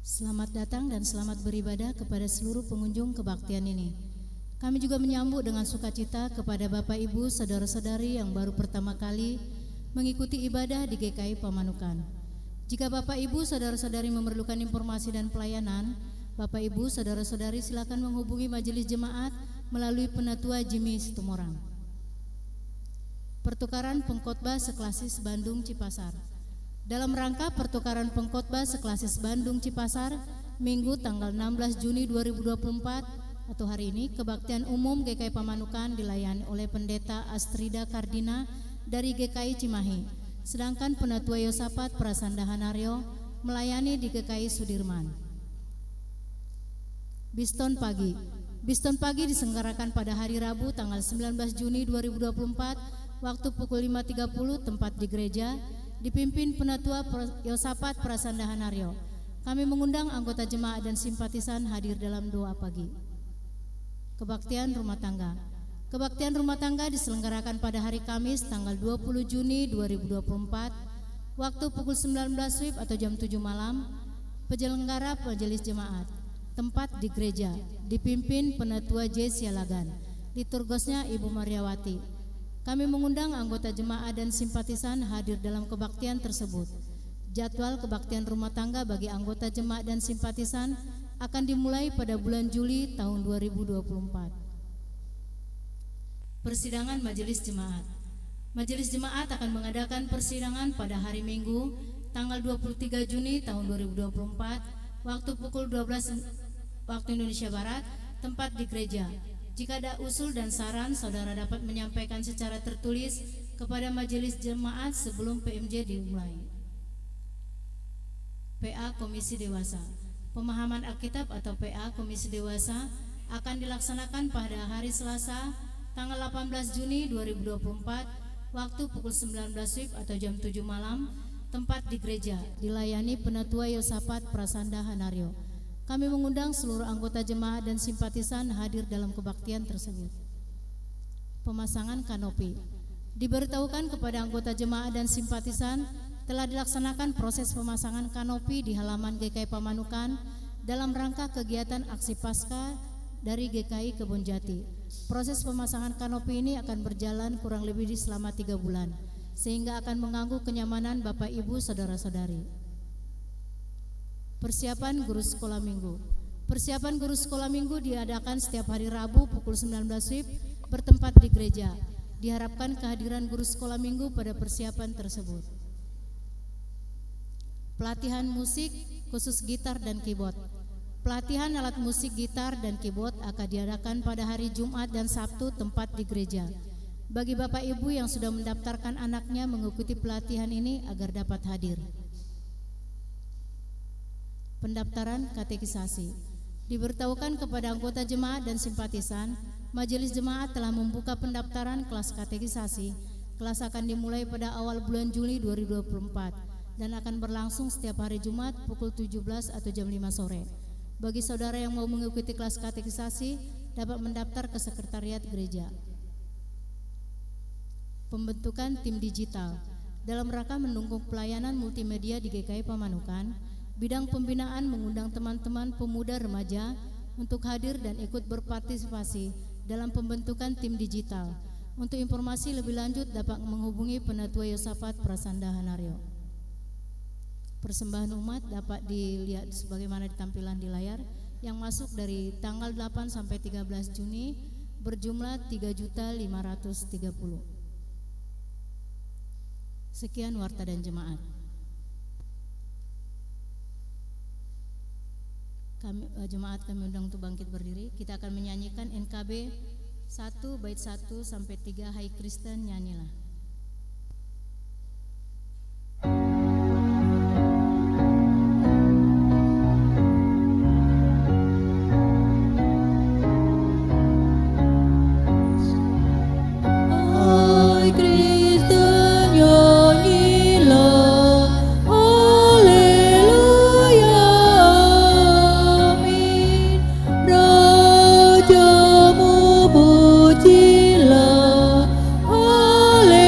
Selamat datang dan selamat beribadah kepada seluruh pengunjung kebaktian ini. Kami juga menyambut dengan sukacita kepada Bapak Ibu, saudara-saudari yang baru pertama kali mengikuti ibadah di GKI Pamanukan. Jika Bapak Ibu, saudara-saudari memerlukan informasi dan pelayanan, Bapak Ibu, saudara-saudari silakan menghubungi majelis jemaat melalui Penatua Jimmy Situmorang. Pertukaran pengkhotbah seklasis Bandung Cipasar. Dalam rangka pertukaran pengkhotbah seklasis Bandung Cipasar, Minggu tanggal 16 Juni 2024 atau hari ini, kebaktian umum GKI Pamanukan dilayani oleh Pendeta Astrida Kardina dari GKI Cimahi, sedangkan Penatua Yosafat Prasanda Hanario melayani di GKI Sudirman. Biston Pagi. Biston Pagi diselenggarakan pada hari Rabu tanggal 19 Juni 2024 waktu pukul 5.30 tempat di gereja, dipimpin Penatua Yosafat Prasanda Hanario. Kami mengundang anggota jemaat dan simpatisan hadir dalam doa pagi. Kebaktian rumah tangga. Kebaktian rumah tangga diselenggarakan pada hari Kamis tanggal 20 Juni 2024 waktu pukul 19 WIB atau jam 7 malam. Penyelenggara majelis jemaat. Tempat di gereja, dipimpin Penatua J. Sialagan. Liturgosnya Ibu Mariawati. Kami mengundang anggota jemaat dan simpatisan hadir dalam kebaktian tersebut. Jadwal kebaktian rumah tangga bagi anggota jemaat dan simpatisan akan dimulai pada bulan Juli tahun 2024. Persidangan Majelis Jemaat. Majelis Jemaat akan mengadakan persidangan pada hari Minggu tanggal 23 Juni tahun 2024 waktu pukul 12 waktu Indonesia Barat, tempat di gereja. Jika ada usul dan saran, saudara dapat menyampaikan secara tertulis kepada majelis jemaat sebelum PMJ dimulai. PA Komisi Dewasa. Pemahaman Alkitab atau PA Komisi Dewasa akan dilaksanakan pada hari Selasa tanggal 18 Juni 2024 waktu pukul 19 WIB atau jam 7 malam, tempat di gereja, dilayani Penatua Yosafat Prasanda Hanario. Kami mengundang seluruh anggota jemaat dan simpatisan hadir dalam kebaktian tersebut. Pemasangan kanopi. Diberitahukan kepada anggota jemaat dan simpatisan telah dilaksanakan proses pemasangan kanopi di halaman GKI Pamanukan dalam rangka kegiatan aksi Paskah dari GKI Kebonjati. Proses pemasangan kanopi ini akan berjalan kurang lebih selama 3 bulan, sehingga akan mengganggu kenyamanan Bapak Ibu saudara-saudari. Persiapan guru sekolah minggu. Persiapan guru sekolah minggu diadakan setiap hari Rabu pukul 19 WIB bertempat di gereja. Diharapkan kehadiran guru sekolah minggu pada persiapan tersebut. Pelatihan musik khusus gitar dan keyboard. Pelatihan alat musik gitar dan keyboard akan diadakan pada hari Jumat dan Sabtu tempat di gereja. Bagi Bapak Ibu yang sudah mendaftarkan anaknya mengikuti pelatihan ini agar dapat hadir. Pendaftaran katekisasi. Diberitahukan kepada anggota jemaat dan simpatisan, majelis jemaat telah membuka pendaftaran kelas katekisasi. Kelas akan dimulai pada awal bulan Juli 2024 dan akan berlangsung setiap hari Jumat pukul 17 atau jam 5 sore. Bagi saudara yang mau mengikuti kelas katekisasi, dapat mendaftar ke sekretariat gereja. Pembentukan tim digital. Dalam rangka mendukung pelayanan multimedia di GKI Pamanukan, bidang pembinaan mengundang teman-teman pemuda remaja untuk hadir dan ikut berpartisipasi dalam pembentukan tim digital. Untuk informasi lebih lanjut dapat menghubungi Penatua Yosafat Prasanda Hanario. Persembahan umat dapat dilihat sebagaimana di tampilan di layar yang masuk dari tanggal 8 sampai 13 Juni berjumlah 3.530. Sekian warta dan jemaat. Jemaat kami undang untuk bangkit berdiri. Kita akan menyanyikan NKB 1 bait 1 sampai 3, Hai Kristen nyanyilah. Rajamu pujilah, haleluya.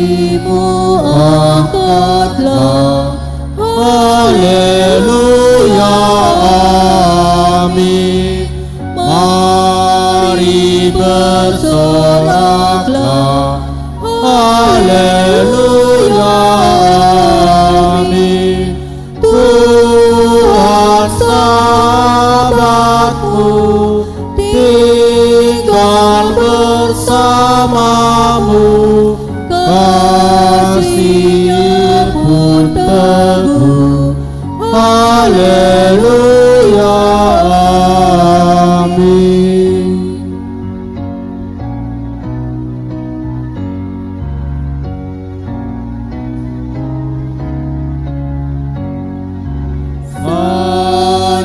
kasih-Mu angkatlah. Haleluya, amin. Mari bersoraklah. Haleluya, amin. Tuhan sahabatmu tinggal bersamamu, kasih-Nya pun teguh. Haleluya, amin.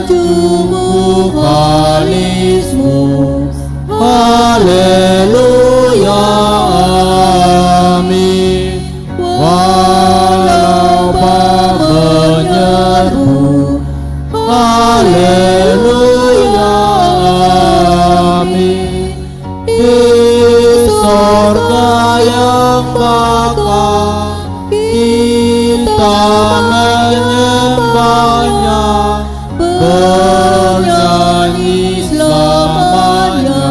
Sanjung kalismu, haleluya, amin. Walau menyerbu, haleluya, amin. Di sorga yang bakal kita menyembahnya, bernyanyi selamanya.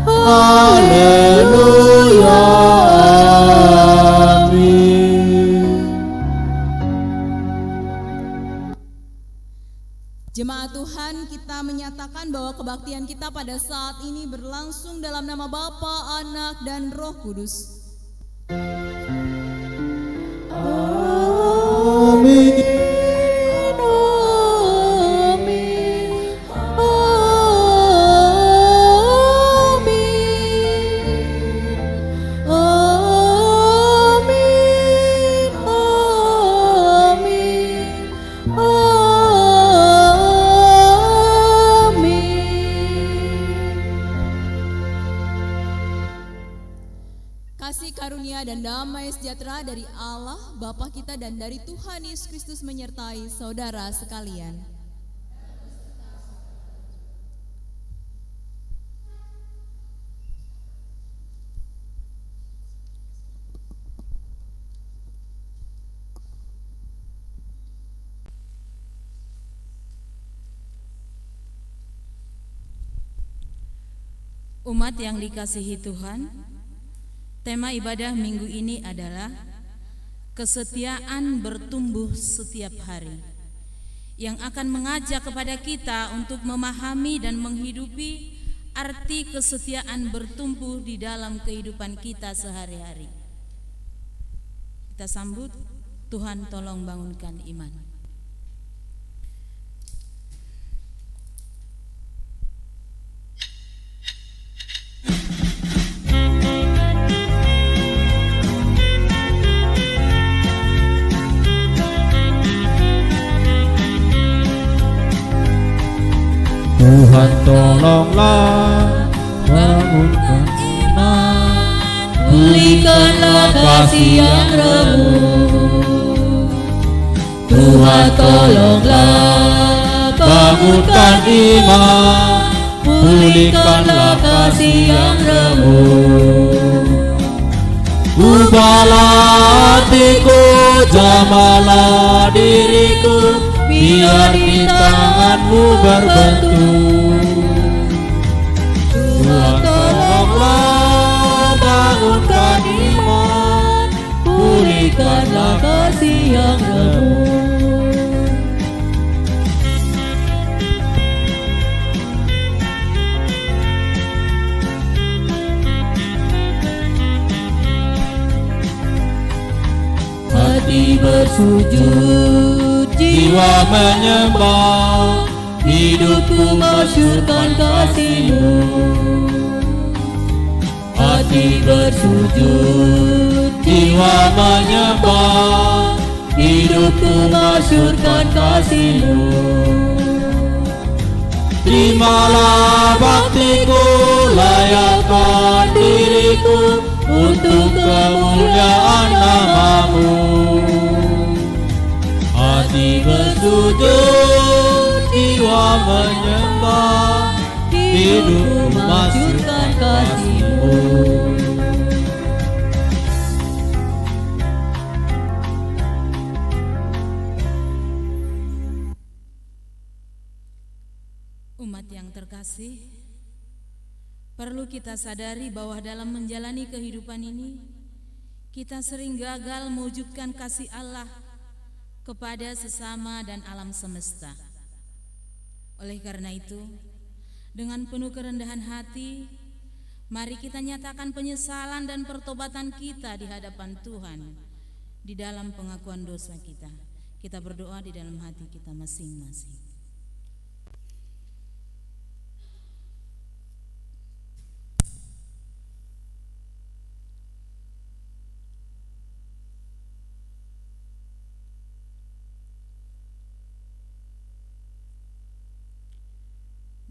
Haleluya, amin. Jemaat Tuhan, kita menyatakan bahwa kebaktian kita pada saat ini berlangsung dalam nama Bapa, Anak, dan Roh Kudus. Amin. Kasih karunia dan damai sejahtera dari Allah Bapa kita dan dari Tuhan Yesus Kristus menyertai saudara sekalian. Umat yang dikasihi Tuhan, tema ibadah minggu ini adalah kesetiaan bertumbuh setiap hari, yang akan mengajak kepada kita untuk memahami dan menghidupi arti kesetiaan bertumbuh di dalam kehidupan kita sehari-hari. Kita sambut, Tuhan tolong bangunkan iman. Tuhan tolonglah bangunkan iman, pulihkanlah kasih yang remuk. Tuhan tolonglah bangunkan iman, pulihkanlah kasih yang remuk. Ubahlah hatiku, jamalah diriku, biar di tangan-Mu berbentuk. Tuhan tolonglah bangunkan iman, pulihkanlah kasih yang remuk. Hati bersujud, jiwa menyembah, hidupku masyurkan kasih-Mu. Hati bersujud, jiwa menyembah, hidupku masyurkan kasih-Mu. Terimalah baktiku, layakkan diriku untuk kemuliaan nama-Mu. Hati bersujud, jiwa menyembah, hidup masyurkan kasih-Mu. Umat yang terkasih, perlu kita sadari bahwa dalam menjalani kehidupan ini, kita sering gagal mewujudkan kasih Allah kepada sesama dan alam semesta. Oleh karena itu, dengan penuh kerendahan hati, mari kita nyatakan penyesalan dan pertobatan kita di hadapan Tuhan di dalam pengakuan dosa kita. Kita berdoa di dalam hati kita masing-masing.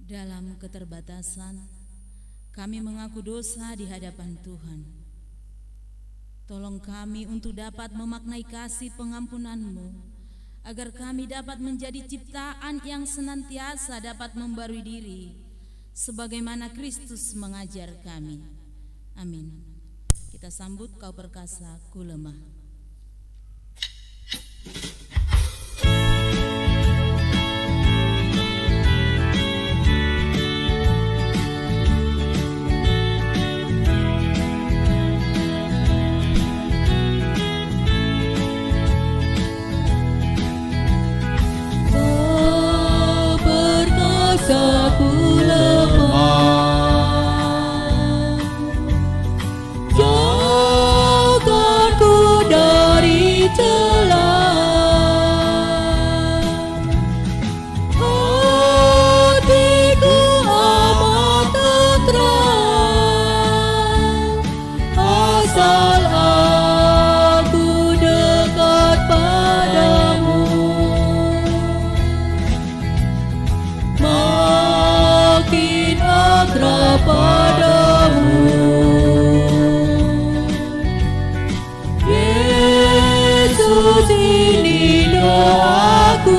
Dalam keterbatasan, kami mengaku dosa di hadapan Tuhan. Tolong kami untuk dapat memaknai kasih pengampunan-Mu, agar kami dapat menjadi ciptaan yang senantiasa dapat membarui diri, sebagaimana Kristus mengajar kami. Amin. Kita sambut Kau perkasa, ku lemah. Ku lemah, jauhkanku dari celah. Hatiku amat tenteram, asal aku dekat padamu. Makin akrab padamu, Yesus, ini doaku.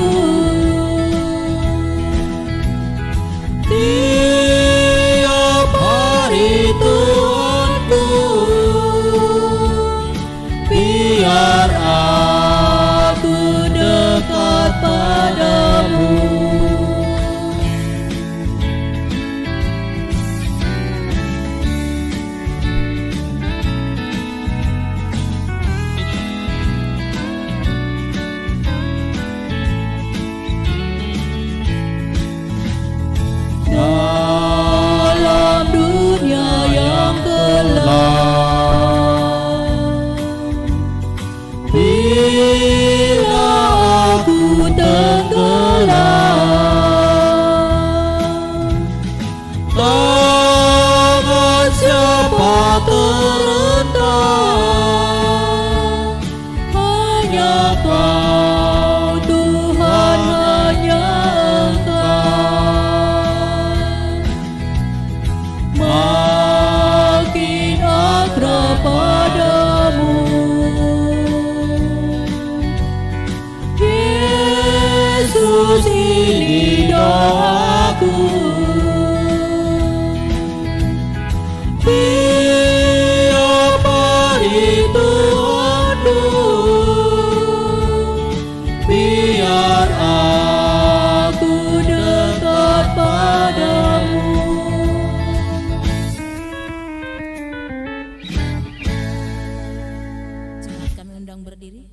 Tiap hari Tuhanku, biar aku dekat padamu. Dalam dunia yang gelap, bila aku tenggelam, tangan siapa terentang? Hanya Kau Tuhan, hanya makin akrab padamu, Yesus, ini doaku. Tiap hari Tuhanku, biar aku dekat padamu. Berdiri.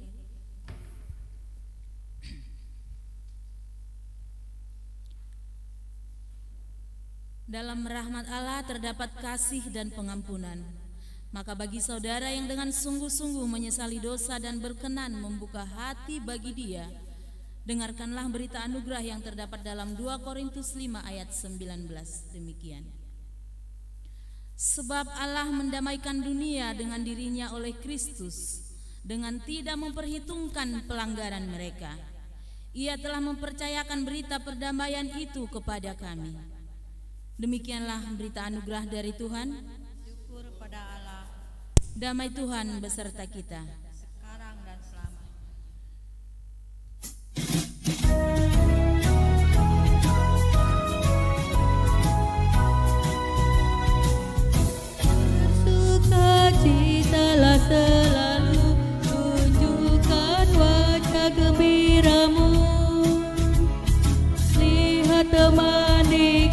Dalam rahmat Allah terdapat kasih dan pengampunan. Maka bagi saudara yang dengan sungguh-sungguh menyesali dosa dan berkenan membuka hati bagi Dia, dengarkanlah berita anugerah yang terdapat dalam 2 Korintus 5 ayat 19. Demikian. Sebab Allah mendamaikan dunia dengan dirinya oleh Kristus, dengan tidak memperhitungkan pelanggaran mereka. Ia telah mempercayakan berita perdamaian itu kepada kami. Demikianlah berita anugerah dari Tuhan. Syukur pada Allah. Damai Tuhan beserta kita. Sekarang dan selamanya. Sukacitalah selalu, tunjukkan wajah gembiramu. Lihat teman di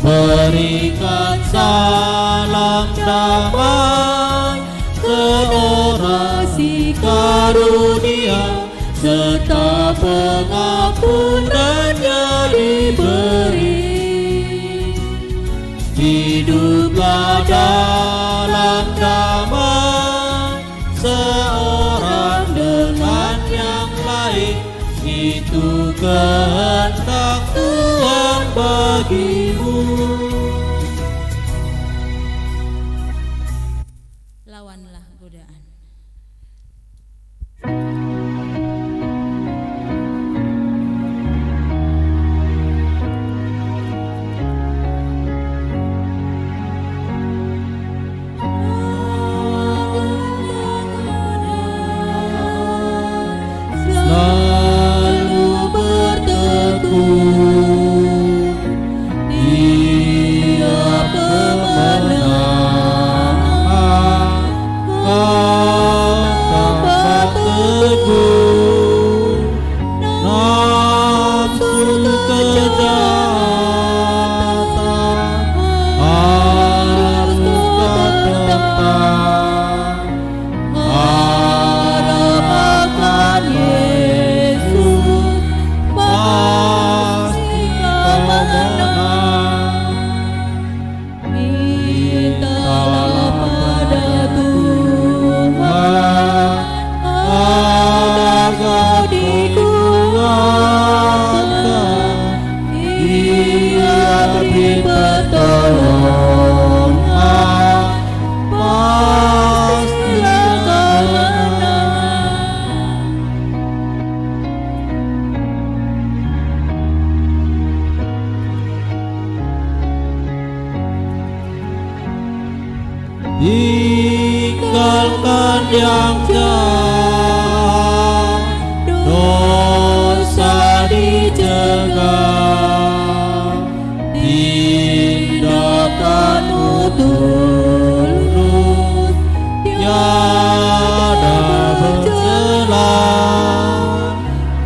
berikan salam damai, seorasi karunia, serta pengampunannya diberi. Hiduplah dalam damai, seorang dengan yang lain, itu kehendak Tuhan bagimu. Lawanlah godaan. Selalu bertekun, Dia pemenang. Kau tampak teguh, nafsu kejahatan harus kau tentang. Harap akan Yesus, pasti kau menang. Mintalah pada Tuhan agar kau dikuatkan. Dia beri pertolongan, pastilah kau menang. Tinggalkan yang jahat, dosa dicegah, tindakanmu tulus, tiada bercela.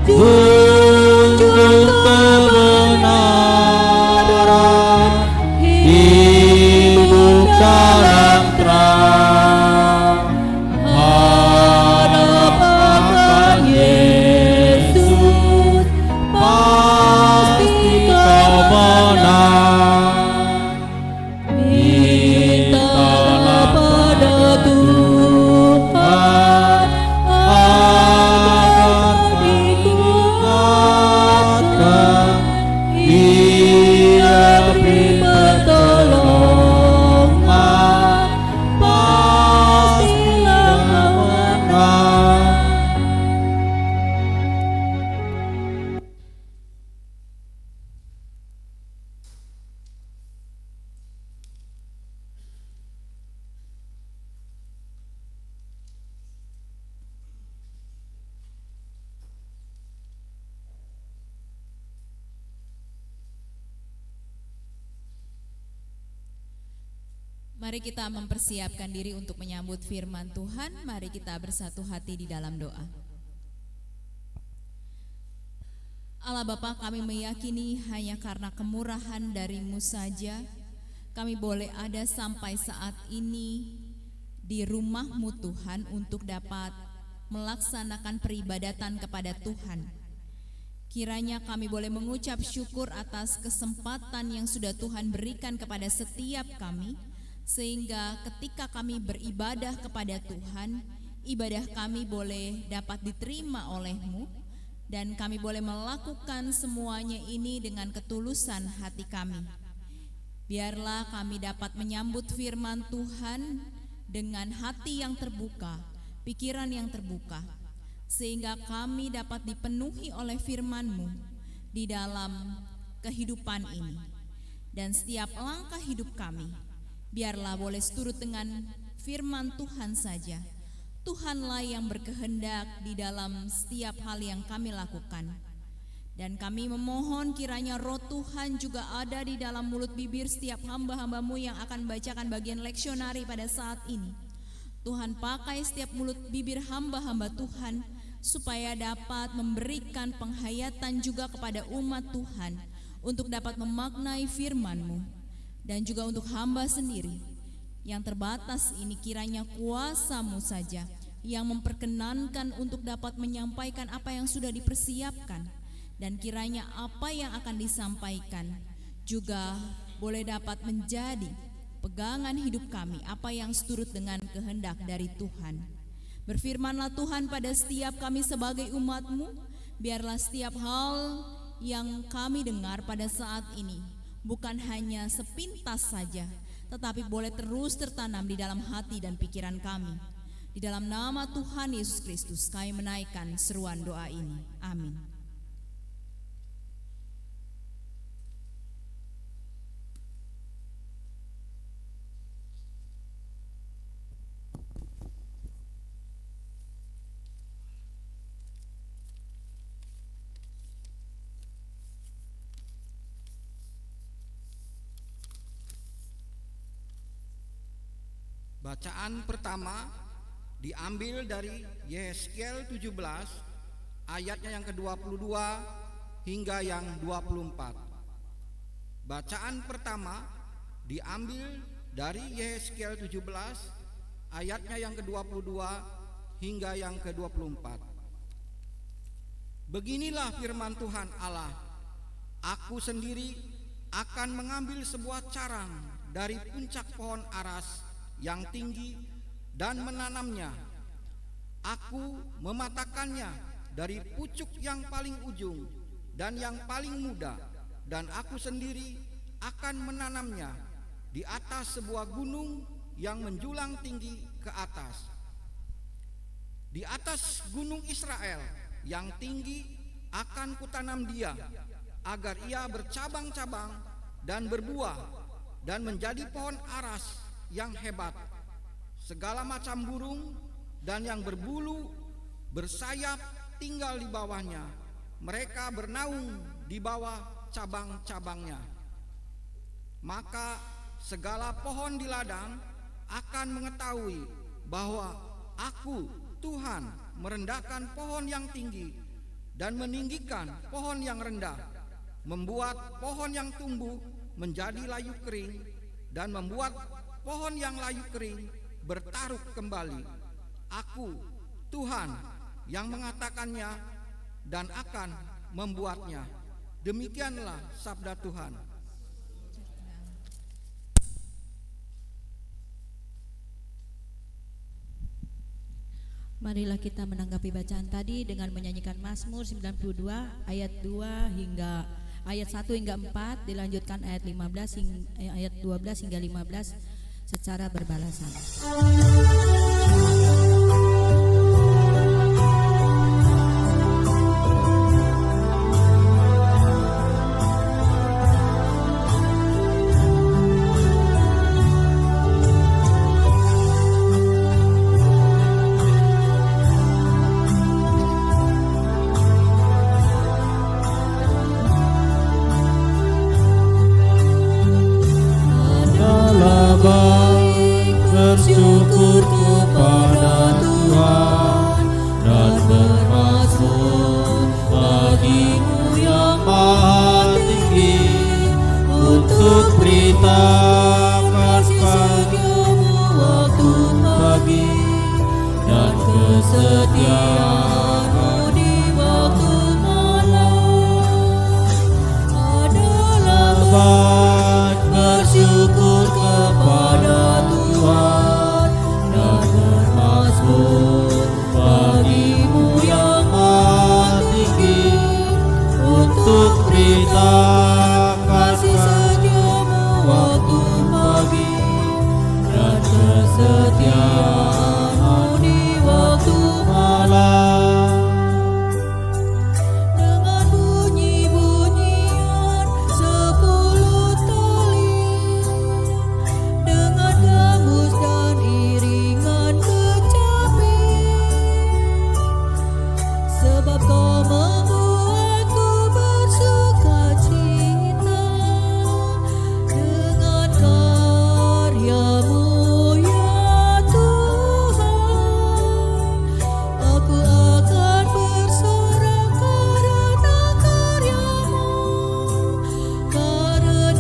Junjung kebenaran, hidup dalam terang. Harap akan Yesus, pasti kau menang. Mintalah pada Tuhan agar dikuatkan. Dia beri pertolongan, pastilah menang. Mari kita mempersiapkan diri untuk menyambut firman Tuhan. Mari kita bersatu hati di dalam doa. Allah Bapa, kami meyakini hanya karena kemurahan dari-Mu saja kami boleh ada sampai saat ini di rumah-Mu Tuhan untuk dapat melaksanakan peribadatan kepada Tuhan. Kiranya kami boleh mengucap syukur atas kesempatan yang sudah Tuhan berikan kepada setiap kami, sehingga ketika kami beribadah kepada Tuhan, ibadah kami boleh dapat diterima oleh-Mu, dan kami boleh melakukan semuanya ini dengan ketulusan hati kami. Biarlah kami dapat menyambut firman Tuhan dengan hati yang terbuka, pikiran yang terbuka, sehingga kami dapat dipenuhi oleh firman-Mu di dalam kehidupan ini. Dan setiap langkah hidup kami, biarlah boleh seturut dengan firman Tuhan saja. Tuhanlah yang berkehendak di dalam setiap hal yang kami lakukan. Dan kami memohon kiranya roh Tuhan juga ada di dalam mulut bibir setiap hamba-hamba-Mu yang akan bacakan bagian leksionari pada saat ini. Tuhan pakai setiap mulut bibir hamba-hamba Tuhan supaya dapat memberikan penghayatan juga kepada umat Tuhan untuk dapat memaknai firman-Mu. Dan juga untuk hamba sendiri yang terbatas ini, kiranya kuasa-Mu saja yang memperkenankan untuk dapat menyampaikan apa yang sudah dipersiapkan, dan kiranya apa yang akan disampaikan juga boleh dapat menjadi pegangan hidup kami, apa yang seturut dengan kehendak dari Tuhan. Berfirmanlah Tuhan pada setiap kami sebagai umat-Mu, biarlah setiap hal yang kami dengar pada saat ini bukan hanya sepintas saja, tetapi boleh terus tertanam di dalam hati dan pikiran kami. Di dalam nama Tuhan Yesus Kristus kami menaikkan seruan doa ini. Amin. Bacaan pertama diambil dari Yesaya 17 ayatnya yang ke-22 hingga yang 24. Bacaan pertama diambil dari Yesaya 17 ayatnya yang ke-22 hingga yang ke-24. Beginilah firman Tuhan Allah, aku sendiri akan mengambil sebuah carang dari puncak pohon aras yang tinggi dan menanamnya. Aku mematahkannya dari pucuk yang paling ujung dan yang paling muda, dan aku sendiri akan menanamnya di atas sebuah gunung yang menjulang tinggi ke atas. Di atas gunung Israel yang tinggi akan kutanam dia, agar ia bercabang-cabang dan berbuah dan menjadi pohon aras yang hebat. Segala macam burung dan yang berbulu bersayap tinggal di bawahnya. Mereka bernaung di bawah cabang-cabangnya. Maka segala pohon di ladang akan mengetahui bahwa aku Tuhan merendahkan pohon yang tinggi dan meninggikan pohon yang rendah, membuat pohon yang tumbuh menjadi layu kering, dan membuat pohon yang layu kering bertaruh kembali. Aku Tuhan yang mengatakannya dan akan membuatnya. Demikianlah sabda Tuhan. Marilah kita menanggapi bacaan tadi dengan menyanyikan Mazmur 92 ayat 2 hingga ayat 1 hingga 4, dilanjutkan ayat 15 hingga ayat 12 hingga 15 secara berbalasan. Bersyukur kepada Tuhan dan bermazmur bagi-Mu yang maha tinggi, untuk beritakan padamu waktu pagi dan kesetiaan-Mu di waktu malam. Adalah baik bersyukur kepada Tuhan dan bermazmur bagi-Mu yang maha tinggi, untuk beritakan kasih setia-Mu waktu pagi dan kesetiaan-Mu di waktu malam. Dengan bunyi-bunyian 10 tali, dengan gambus dan iringan kecapi, sebab Kau membuatku bersukacita dengan karya-Mu ya Tuhan. Aku akan bersorak karena karya-Mu, karena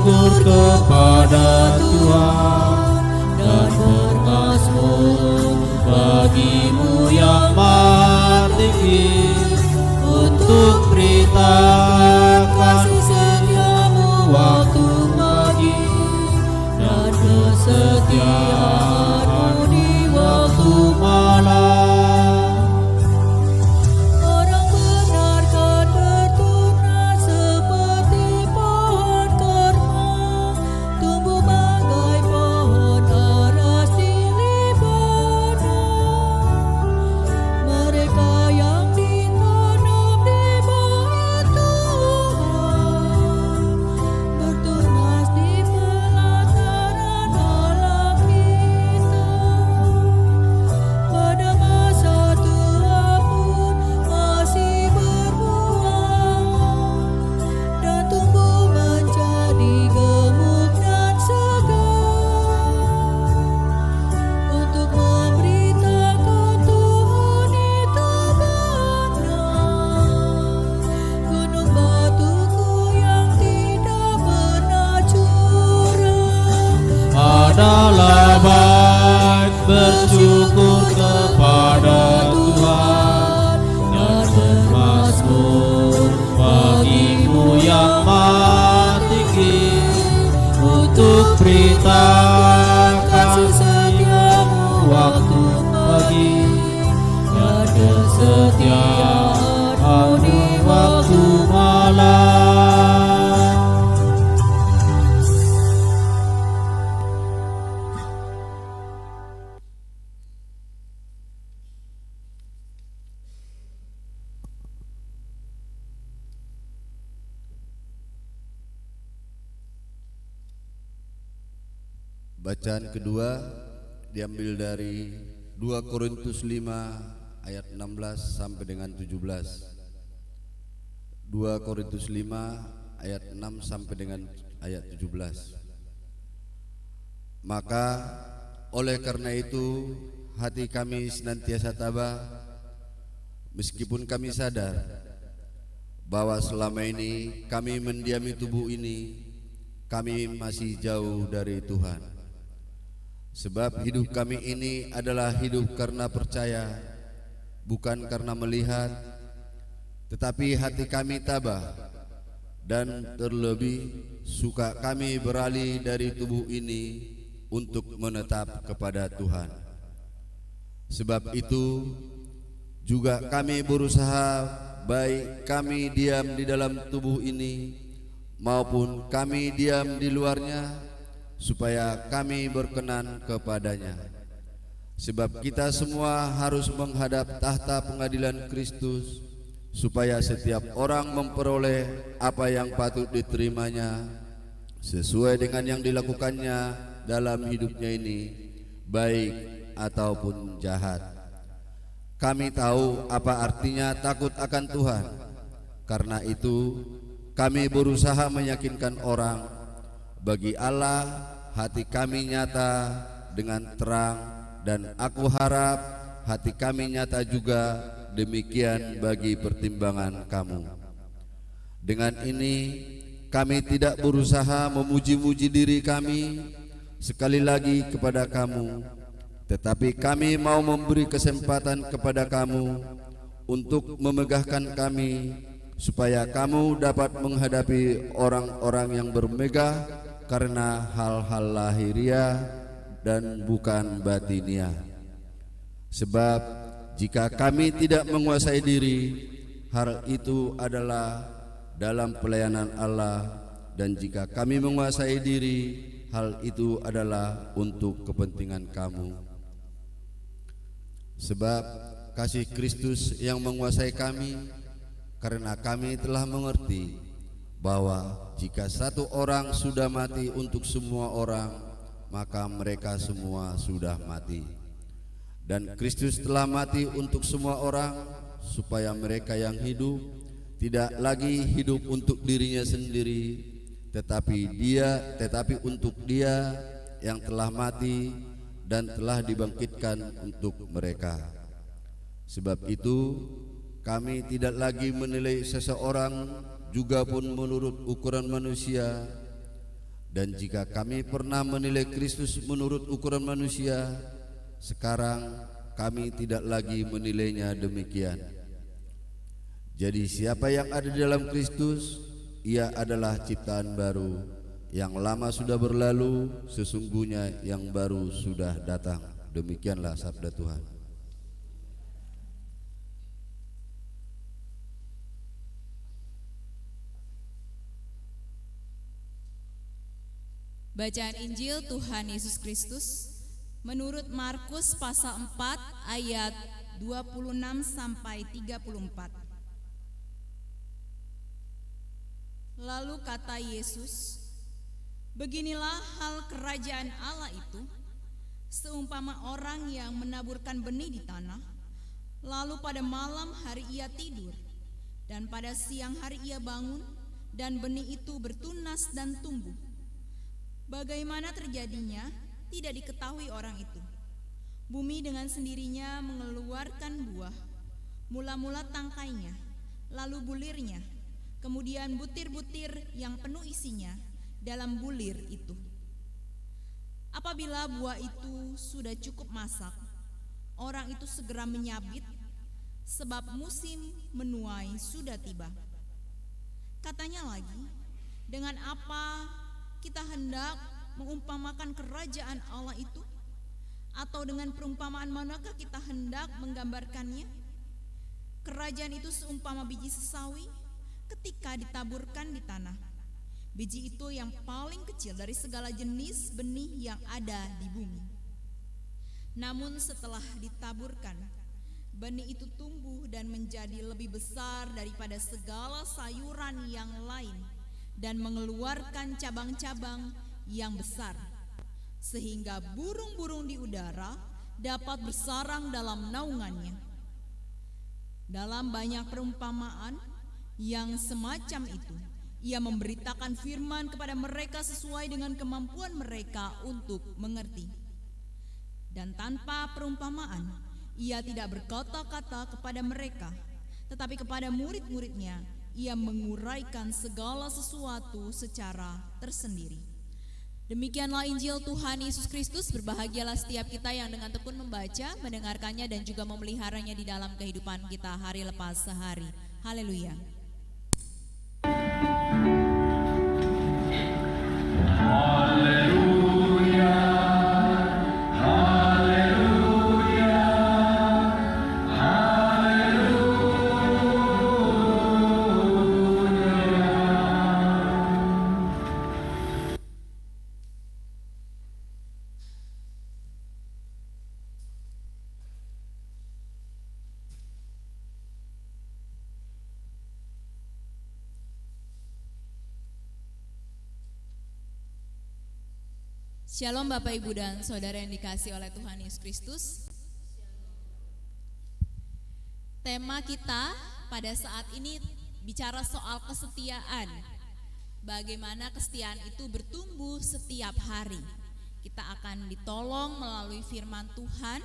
bersyukur kepada Tuhan dan bermazmur bagimu yang maha tinggi, untuk berita kasih setiamu waktu pagi dan kesetiaanmu di waktu malam. Orang benar kan bertunas seperti pohon kurma, tumbuh bagai pohon aras di Libanon. Mereka yang ditanam di bait Tuhan, bertunas di pelataran Allah kita. Pada masa tua pun masih berbuah dan tumbuh menjadi gemuk dan segar, untuk memberitakan Tuhan itu benar. Gunung batuku yang tidak pernah curang Adalah baik bersyukur kepada Tuhan dan bermazmur bagimu yang maha tinggi, untuk berita kasih setiamu waktu pagi dan kesetiaanmu di waktu malam. Bacaan kedua diambil dari 2 Korintus 5 ayat 16 sampai dengan 17. 2 Korintus 5 ayat 6 sampai dengan ayat 17. Maka oleh karena itu hati kami senantiasa tabah, meskipun kami sadar bahwa selama ini kami mendiami tubuh ini, kami masih jauh dari Tuhan. Sebab hidup kami ini adalah hidup karena percaya, bukan karena melihat. Tetapi hati kami tabah, dan terlebih suka kami beralih dari tubuh ini untuk menetap kepada Tuhan. Sebab itu juga kami berusaha, baik kami diam di dalam tubuh ini maupun kami diam di luarnya, supaya kami berkenan kepadanya. Sebab kita semua harus menghadap tahta pengadilan Kristus, supaya setiap orang memperoleh apa yang patut diterimanya sesuai dengan yang dilakukannya dalam hidupnya ini, baik ataupun jahat. Kami tahu apa artinya takut akan Tuhan. Karena itu kami berusaha meyakinkan orang. Bagi Allah hati kami nyata dengan terang, dan aku harap hati kami nyata juga demikian bagi pertimbangan kamu. Dengan ini kami tidak berusaha memuji-muji diri kami sekali lagi kepada kamu, tetapi kami mau memberi kesempatan kepada kamu untuk memegahkan kami, supaya kamu dapat menghadapi orang-orang yang bermegah karena hal-hal lahiriah dan bukan batiniah. Sebab jika kami tidak menguasai diri, hal itu adalah dalam pelayanan Allah, dan jika kami menguasai diri, hal itu adalah untuk kepentingan kamu. Sebab kasih Kristus yang menguasai kami, karena kami telah mengerti bahwa jika satu orang sudah mati untuk semua orang, maka mereka semua sudah mati. Dan Kristus telah mati untuk semua orang, supaya mereka yang hidup tidak lagi hidup untuk dirinya sendiri, tetapi untuk Dia yang telah mati dan telah dibangkitkan untuk mereka. Sebab itu kami tidak lagi menilai seseorang juga pun menurut ukuran manusia, Dan jika kami pernah menilai Kristus menurut ukuran manusia, sekarang kami tidak lagi menilainya demikian. Jadi siapa yang ada di dalam Kristus, ia adalah ciptaan baru. Yang lama sudah berlalu, sesungguhnya yang baru sudah datang. Demikianlah sabda Tuhan. Bacaan Injil Tuhan Yesus Kristus menurut Markus pasal 4 ayat 26 sampai 34. Lalu kata Yesus, "Beginilah hal kerajaan Allah itu, seumpama orang yang menaburkan benih di tanah, lalu pada malam hari ia tidur, dan pada siang hari ia bangun, dan benih itu bertunas dan tumbuh. Bagaimana terjadinya tidak diketahui orang itu. Bumi dengan sendirinya mengeluarkan buah, mula-mula tangkainya, lalu bulirnya, kemudian butir-butir yang penuh isinya dalam bulir itu. Apabila buah itu sudah cukup masak, orang itu segera menyabit, sebab musim menuai sudah tiba." Katanya lagi, "Dengan apa kita hendak mengumpamakan kerajaan Allah itu? Atau dengan perumpamaan manakah kita hendak menggambarkannya? Kerajaan itu seumpama biji sesawi ketika ditaburkan di tanah. Biji itu yang paling kecil dari segala jenis benih yang ada di bumi. Namun setelah ditaburkan, benih itu tumbuh dan menjadi lebih besar daripada segala sayuran yang lain, dan mengeluarkan cabang-cabang yang besar, sehingga burung-burung di udara dapat bersarang dalam naungannya." Dalam banyak perumpamaan yang semacam itu, ia memberitakan firman kepada mereka sesuai dengan kemampuan mereka untuk mengerti. Dan tanpa perumpamaan, ia tidak berkata-kata kepada mereka, tetapi kepada murid-muridnya ia menguraikan segala sesuatu secara tersendiri. Demikianlah Injil Tuhan Yesus Kristus. Berbahagialah setiap kita yang dengan tekun membaca, mendengarkannya, dan juga memeliharanya di dalam kehidupan kita hari lepas sehari. Haleluya. Shalom Bapak Ibu dan Saudara yang dikasihi oleh Tuhan Yesus Kristus. Tema kita pada saat ini bicara soal kesetiaan. Bagaimana kesetiaan itu bertumbuh setiap hari. Kita akan ditolong melalui firman Tuhan,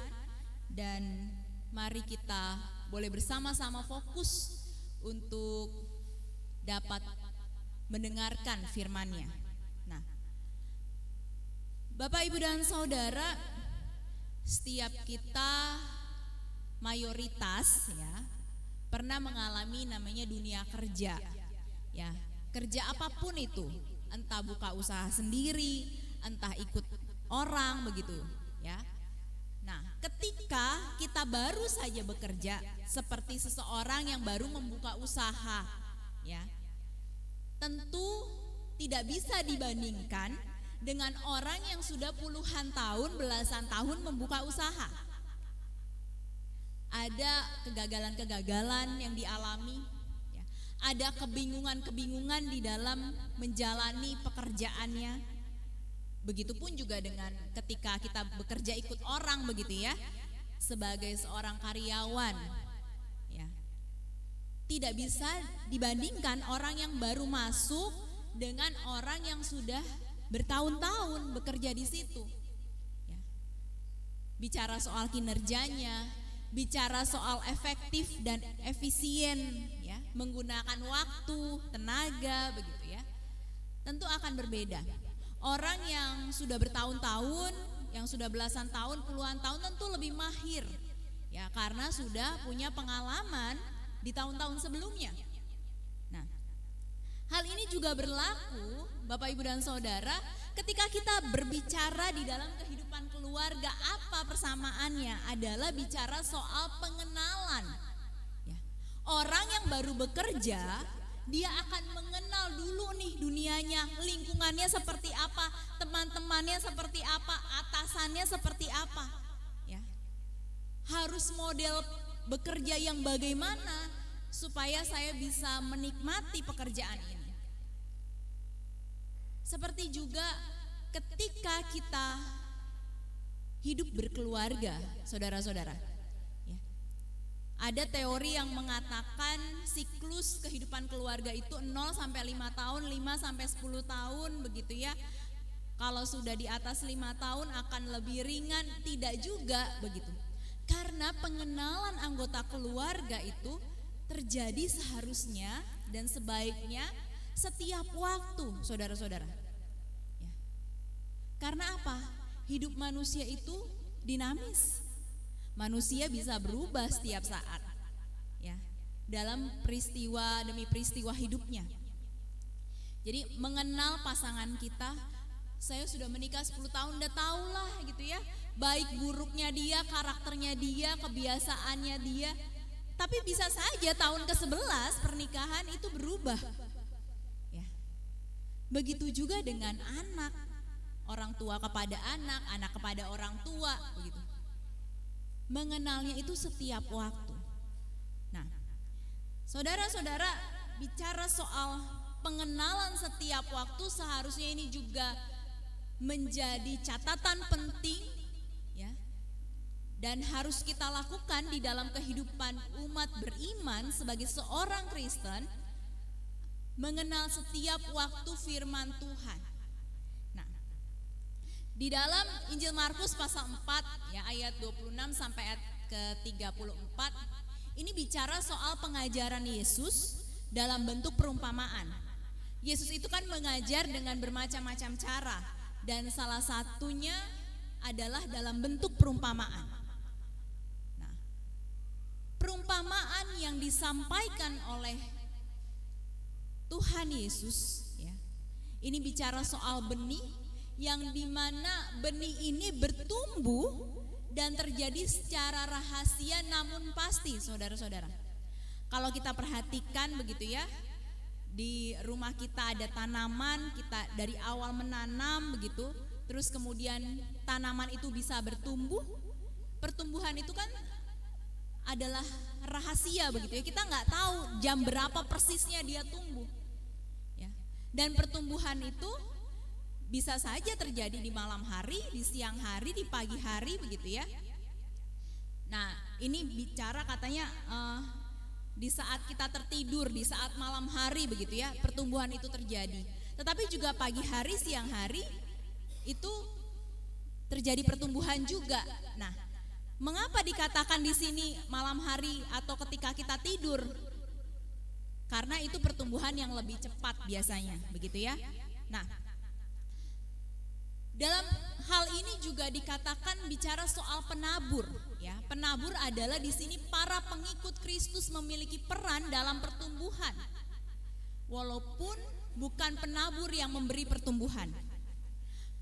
dan mari kita boleh bersama-sama fokus untuk dapat mendengarkan firman-Nya. Bapak, Ibu, dan Saudara, setiap kita mayoritas pernah mengalami namanya dunia kerja. Ya, kerja apapun itu, entah buka usaha sendiri, entah ikut orang begitu, ya. Nah, ketika kita baru saja bekerja seperti seseorang yang baru membuka usaha, ya, tentu tidak bisa dibandingkan dengan orang yang sudah puluhan tahun, belasan tahun membuka usaha. Ada kegagalan-kegagalan yang dialami, ya. Ada kebingungan-kebingungan di dalam menjalani pekerjaannya. Begitupun juga dengan ketika kita bekerja ikut orang begitu ya, sebagai seorang karyawan, ya. Tidak bisa dibandingkan orang yang baru masuk dengan orang yang sudah bertahun-tahun bekerja di situ. Ya. Bicara soal kinerjanya, bicara soal efektif dan efisien, ya, menggunakan waktu, tenaga, begitu ya. Tentu akan berbeda. Orang yang sudah bertahun-tahun, yang sudah belasan tahun, puluhan tahun tentu lebih mahir. Ya, karena sudah punya pengalaman di tahun-tahun sebelumnya. Nah, hal ini juga berlaku Bapak Ibu dan Saudara ketika kita berbicara di dalam kehidupan keluarga. Apa persamaannya? Adalah bicara soal pengenalan. Ya. Orang yang baru bekerja, dia akan mengenal dulu nih dunianya, lingkungannya seperti apa, teman-temannya seperti apa, atasannya seperti apa. Ya. Harus model bekerja yang bagaimana supaya saya bisa menikmati pekerjaan ini. Seperti juga ketika kita hidup berkeluarga, saudara-saudara. Ya. Ada teori yang mengatakan siklus kehidupan keluarga itu 0 sampai 5 tahun, 5 sampai 10 tahun begitu ya. Kalau sudah di atas 5 tahun akan lebih ringan, tidak juga begitu. Karena pengenalan anggota keluarga itu terjadi seharusnya dan sebaiknya setiap waktu, saudara-saudara. Ya. Karena apa? Hidup manusia itu dinamis. Manusia bisa berubah setiap saat. Ya. Dalam peristiwa demi peristiwa hidupnya. Jadi mengenal pasangan kita, saya sudah menikah 10 tahun, udah tahu lah gitu ya. Baik buruknya dia, karakternya dia, kebiasaannya dia. Tapi bisa saja tahun ke-11 pernikahan itu berubah. Ya. Begitu juga dengan anak, orang tua kepada anak, anak kepada orang tua, begitu. Mengenalnya itu setiap waktu. Nah, saudara-saudara, bicara soal pengenalan setiap waktu seharusnya ini juga menjadi catatan penting ya. Dan harus kita lakukan di dalam kehidupan umat beriman sebagai seorang Kristen, mengenal setiap waktu firman Tuhan. Nah, di dalam Injil Markus pasal 4 ya ayat 26 sampai ayat ke-34 ini bicara soal pengajaran Yesus dalam bentuk perumpamaan. Yesus itu kan mengajar dengan bermacam-macam cara dan salah satunya adalah dalam bentuk perumpamaan. Nah, perumpamaan yang disampaikan oleh Tuhan Yesus ya, ini bicara soal benih yang dimana benih ini bertumbuh dan terjadi secara rahasia namun pasti, saudara-saudara. Kalau kita perhatikan begitu ya, di rumah kita ada tanaman, kita dari awal menanam begitu, terus kemudian tanaman itu bisa bertumbuh. Pertumbuhan itu kan adalah rahasia begitu ya, kita nggak tahu jam berapa persisnya dia tumbuh. Ya. Dan pertumbuhan itu bisa saja terjadi di malam hari, di siang hari, di pagi hari begitu ya. Nah, ini bicara katanya di saat kita tertidur, di saat malam hari begitu ya, pertumbuhan itu terjadi. Tetapi juga pagi hari, siang hari itu terjadi pertumbuhan juga. Nah, mengapa dikatakan di sini malam hari atau ketika kita tidur? Karena itu pertumbuhan yang lebih cepat biasanya, begitu ya. Nah, dalam hal ini juga dikatakan bicara soal penabur, ya. Penabur adalah di sini para pengikut Kristus memiliki peran dalam pertumbuhan. Walaupun bukan penabur yang memberi pertumbuhan.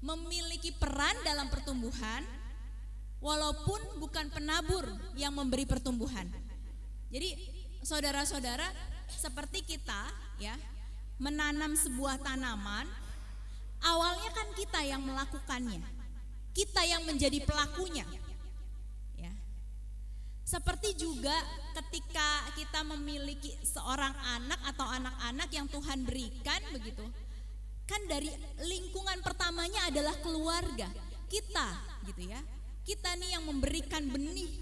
Memiliki peran dalam pertumbuhan walaupun bukan penabur yang memberi pertumbuhan. Jadi, saudara-saudara, seperti kita ya, menanam sebuah tanaman. Awalnya kan kita yang melakukannya, kita yang menjadi pelakunya, ya. Seperti juga ketika kita memiliki seorang anak atau anak-anak yang Tuhan berikan begitu, kan dari lingkungan pertamanya adalah keluarga kita, gitu ya. Kita nih yang memberikan benih,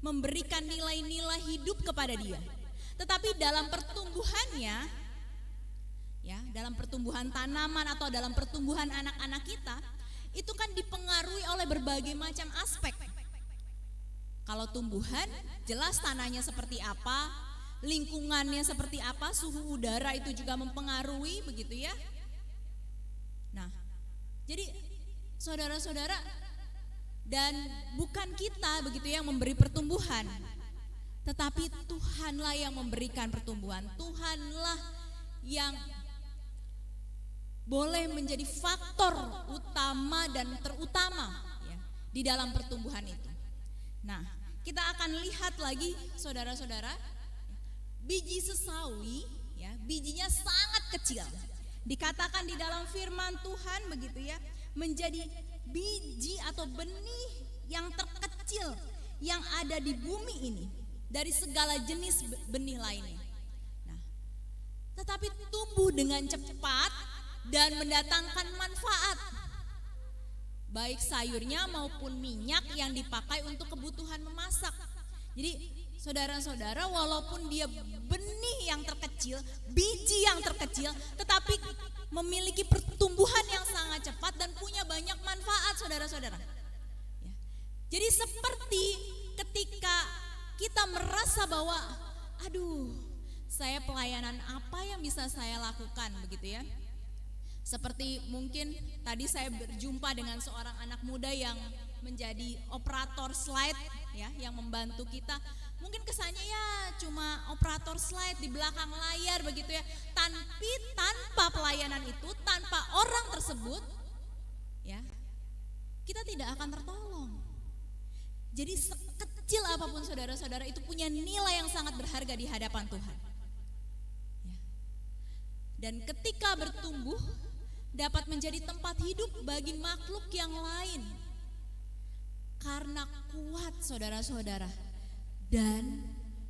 memberikan nilai-nilai hidup kepada dia. Tetapi dalam pertumbuhannya, ya, dalam pertumbuhan tanaman atau dalam pertumbuhan anak-anak kita, itu kan dipengaruhi oleh berbagai macam aspek. Kalau tumbuhan, jelas tanahnya seperti apa, lingkungannya seperti apa, suhu udara itu juga mempengaruhi begitu ya. Nah, Jadi saudara-saudara, dan bukan kita begitu yang memberi pertumbuhan, tetapi Tuhanlah yang memberikan pertumbuhan. Tuhanlah yang boleh menjadi faktor utama dan terutama ya, di dalam pertumbuhan itu. Nah, kita akan lihat lagi saudara-saudara, biji sesawi ya, bijinya sangat kecil. Dikatakan di dalam firman Tuhan begitu ya, menjadi biji atau benih yang terkecil yang ada di bumi ini dari segala jenis benih lainnya. Nah, tetapi tumbuh dengan cepat dan mendatangkan manfaat, baik sayurnya maupun minyak yang dipakai untuk kebutuhan memasak. Jadi saudara-saudara, walaupun dia benih yang terkecil, biji yang terkecil, tetapi memiliki pertumbuhan yang sangat cepat dan punya banyak manfaat, saudara-saudara. Ya. Jadi seperti ketika kita merasa bahwa, aduh, saya pelayanan apa yang bisa saya lakukan begitu ya. Seperti mungkin tadi saya berjumpa dengan seorang anak muda yang menjadi operator slide ya, yang membantu kita. Mungkin kesannya ya cuma operator slide di belakang layar begitu ya. Tapi tanpa pelayanan itu, tanpa orang tersebut ya, kita tidak akan tertolong. Jadi sekecil apapun saudara-saudara itu punya nilai yang sangat berharga di hadapan Tuhan. Ya. Dan ketika bertumbuh dapat menjadi tempat hidup bagi makhluk yang lain. Karena kuat saudara-saudara dan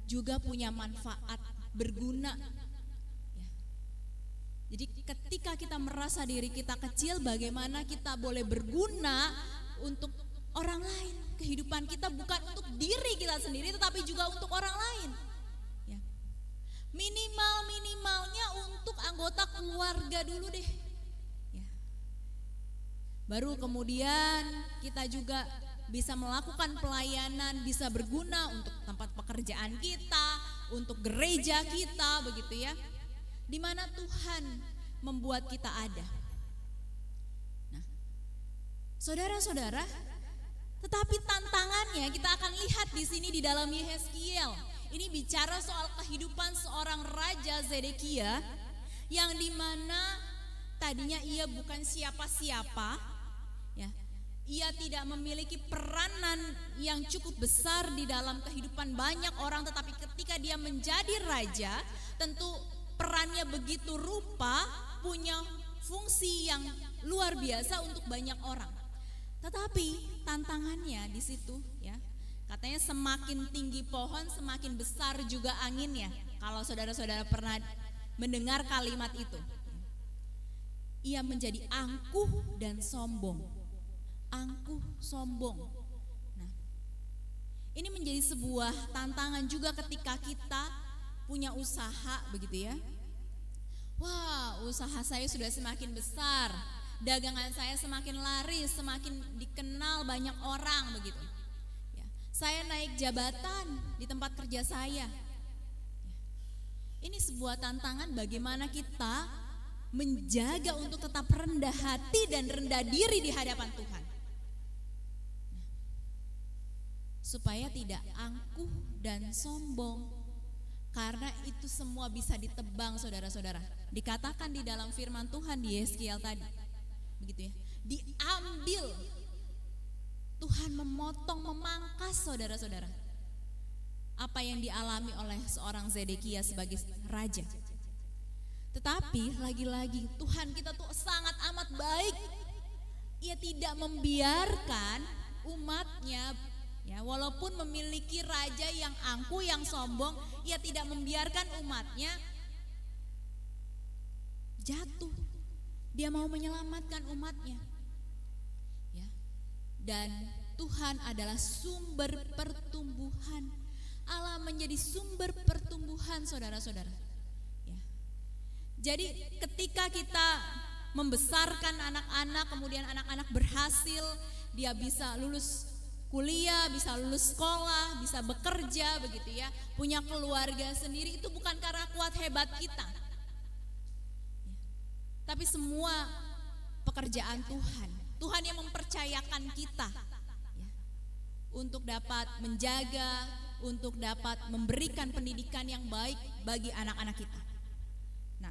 juga punya manfaat berguna. Ya. Jadi ketika kita merasa diri kita kecil, bagaimana kita boleh berguna untuk orang lain. Kehidupan kita bukan untuk diri kita sendiri tetapi juga untuk orang lain. Ya. Minimalnya untuk anggota keluarga dulu deh. Baru kemudian kita juga bisa melakukan pelayanan, bisa berguna untuk tempat pekerjaan kita, untuk gereja kita begitu ya. Di mana Tuhan membuat kita ada. Nah, saudara-saudara, tetapi tantangannya kita akan lihat di sini di dalam Yehezkiel. Ini bicara soal kehidupan seorang raja Zedekia yang dimana tadinya ia bukan siapa-siapa. Ya, ia tidak memiliki peranan yang cukup besar di dalam kehidupan banyak orang, tetapi ketika dia menjadi raja, tentu perannya begitu rupa, punya fungsi yang luar biasa untuk banyak orang. Tetapi tantangannya di situ ya, katanya semakin tinggi pohon semakin besar juga anginnya. Kalau saudara-saudara pernah mendengar kalimat itu, ia menjadi angkuh dan sombong. Angkuh, sombong. Nah, ini menjadi sebuah tantangan juga ketika kita punya usaha begitu ya. Wah, usaha saya sudah semakin besar, dagangan saya semakin laris, semakin dikenal banyak orang begitu. Ya, saya naik jabatan di tempat kerja saya. Ya, ini sebuah tantangan bagaimana kita menjaga untuk tetap rendah hati dan rendah diri di hadapan Tuhan. Supaya tidak angkuh dan sombong. Karena itu semua bisa ditebang saudara-saudara. Dikatakan di dalam firman Tuhan di Yehezkiel tadi. Begitu ya. Diambil. Tuhan memotong, memangkas saudara-saudara. Apa yang dialami oleh seorang Zedekia sebagai raja. Tetapi lagi-lagi Tuhan kita tuh sangat amat baik. Ia tidak membiarkan umatnya ya, walaupun memiliki raja yang angkuh, yang sombong, ia tidak membiarkan umatnya jatuh. Dia mau menyelamatkan umatnya. Ya. Dan Tuhan adalah sumber pertumbuhan. Allah menjadi sumber pertumbuhan saudara-saudara. Ya. Jadi ketika kita membesarkan anak-anak, kemudian anak-anak berhasil, dia bisa lulus kuliah, bisa lulus sekolah, bisa bekerja begitu ya, punya keluarga sendiri, itu bukan karena kuat hebat kita. Tapi semua pekerjaan Tuhan. Tuhan yang mempercayakan kita ya, untuk dapat menjaga, untuk dapat memberikan pendidikan yang baik bagi anak-anak kita. Nah,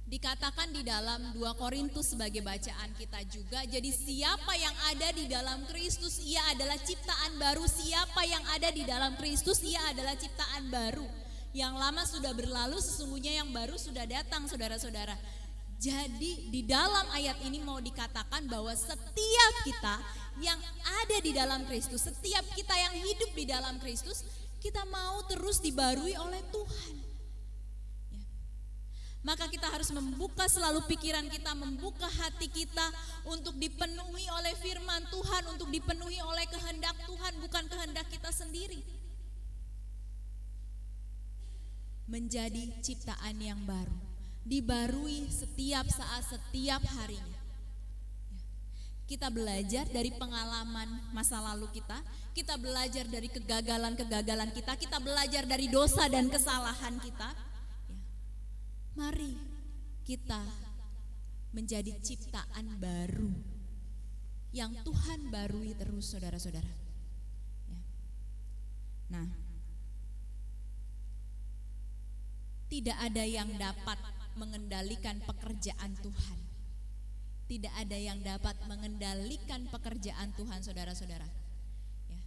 dikatakan di dalam 2 Korintus sebagai bacaan kita juga, jadi siapa yang ada di dalam Kristus, ia adalah ciptaan baru. Siapa yang ada di dalam Kristus, ia adalah ciptaan baru. Yang lama sudah berlalu, sesungguhnya yang baru sudah datang, saudara-saudara. Jadi di dalam ayat ini mau dikatakan bahwa setiap kita yang ada di dalam Kristus, setiap kita yang hidup di dalam Kristus, kita mau terus dibarui oleh Tuhan. Ya. Maka kita harus membuka selalu pikiran kita, membuka hati kita untuk dipenuhi oleh firman Tuhan, untuk dipenuhi oleh kehendak Tuhan, bukan kehendak kita sendiri. Menjadi ciptaan yang baru, dibarui setiap saat, setiap harinya. Kita belajar dari pengalaman masa lalu kita belajar dari kegagalan-kegagalan kita belajar dari dosa dan kesalahan kita. Mari kita menjadi ciptaan baru yang Tuhan barui terus, saudara-saudara. Nah, tidak ada yang dapat mengendalikan pekerjaan Tuhan. Tidak ada yang dapat mengendalikan pekerjaan Tuhan, saudara-saudara. Ya.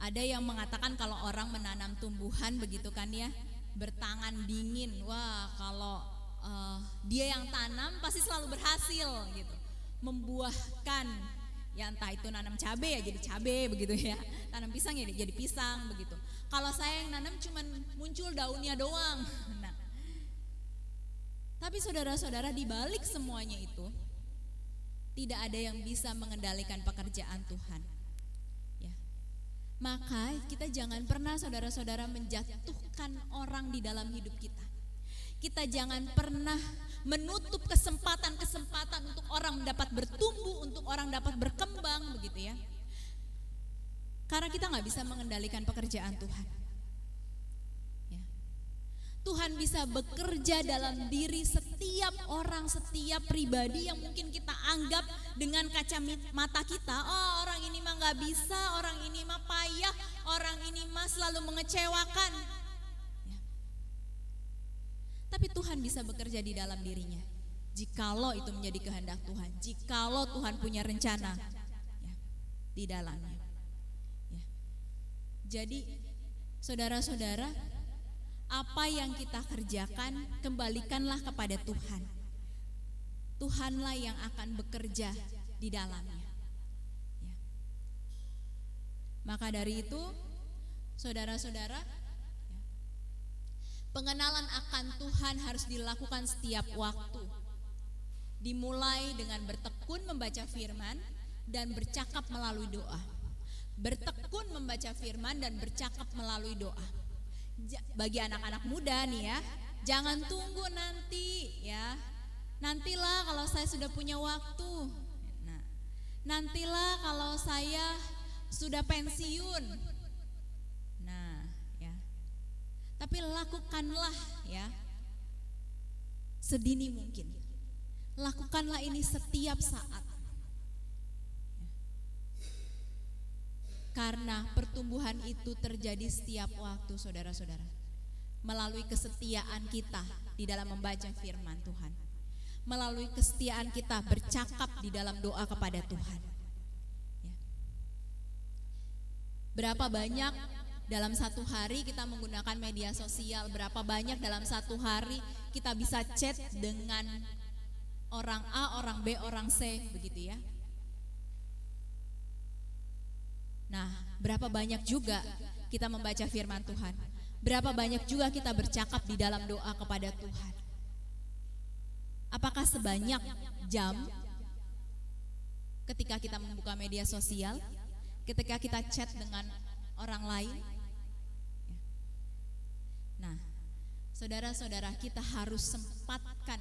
Ada yang mengatakan kalau orang menanam tumbuhan begitu kan ya, bertangan dingin. Wah, kalau dia yang tanam pasti selalu berhasil gitu, membuahkan. Ya entah itu nanam cabai ya jadi cabai begitu ya, tanam pisang ya jadi pisang begitu. Kalau saya yang nanam cuman muncul daunnya doang. Nah, tapi saudara-saudara, di balik semuanya itu tidak ada yang bisa mengendalikan pekerjaan Tuhan. Ya. Maka kita jangan pernah, saudara-saudara, menjatuhkan orang di dalam hidup kita. Kita jangan pernah menutup kesempatan-kesempatan untuk orang dapat bertumbuh, untuk orang dapat berkembang begitu ya. Karena kita nggak bisa mengendalikan pekerjaan Tuhan. Ya. Tuhan bisa bekerja dalam diri setiap orang, setiap pribadi yang mungkin kita anggap dengan kacamata kita. Oh, orang ini mah nggak bisa, orang ini mah payah, orang ini mah selalu mengecewakan. Ya. Tapi Tuhan bisa bekerja di dalam dirinya. Jikalau itu menjadi kehendak Tuhan, jikalau Tuhan punya rencana ya, di dalamnya. Jadi saudara-saudara, apa yang kita kerjakan kembalikanlah kepada Tuhan. Tuhanlah yang akan bekerja di dalamnya. Ya. Maka dari itu, saudara-saudara, pengenalan akan Tuhan harus dilakukan setiap waktu. Dimulai dengan bertekun membaca firman dan bercakap melalui doa. Bertekun membaca firman dan bercakap melalui doa. Bagi anak-anak muda nih ya, jangan tunggu nanti ya. Nantilah kalau saya sudah punya waktu. Nah, nantilah kalau saya sudah pensiun. Nah, ya. Tapi lakukanlah ya sedini mungkin. Lakukanlah ini setiap saat. Karena pertumbuhan itu terjadi setiap waktu, saudara-saudara, melalui kesetiaan kita di dalam membaca firman Tuhan, melalui kesetiaan kita bercakap di dalam doa kepada Tuhan. Ya. Berapa banyak dalam satu hari kita menggunakan media sosial, berapa banyak dalam satu hari kita bisa chat dengan orang A, orang B, orang C, begitu ya. Nah, berapa banyak juga kita membaca firman Tuhan. Berapa banyak juga kita bercakap di dalam doa kepada Tuhan. Apakah sebanyak jam ketika kita membuka media sosial, ketika kita chat dengan orang lain? Nah, saudara-saudara, kita harus sempatkan,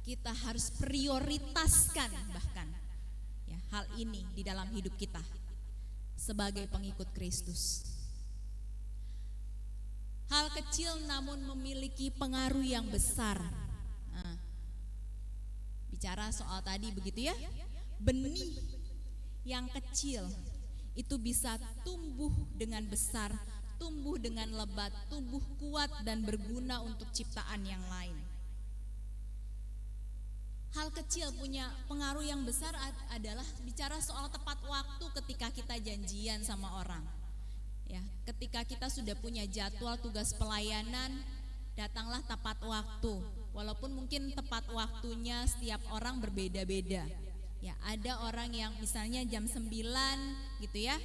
kita harus prioritaskan bahkan ya, hal ini di dalam hidup kita sebagai pengikut Kristus. Hal kecil namun memiliki pengaruh yang besar. Nah, bicara soal tadi begitu ya, benih yang kecil itu bisa tumbuh dengan besar, tumbuh dengan lebat, tumbuh kuat dan berguna untuk ciptaan yang lain. Hal kecil punya pengaruh yang besar adalah bicara soal tepat waktu ketika kita janjian sama orang. Ya, ketika kita sudah punya jadwal tugas pelayanan, datanglah tepat waktu. Walaupun mungkin tepat waktunya setiap orang berbeda-beda. Ya, ada orang yang misalnya jam 9 gitu ya,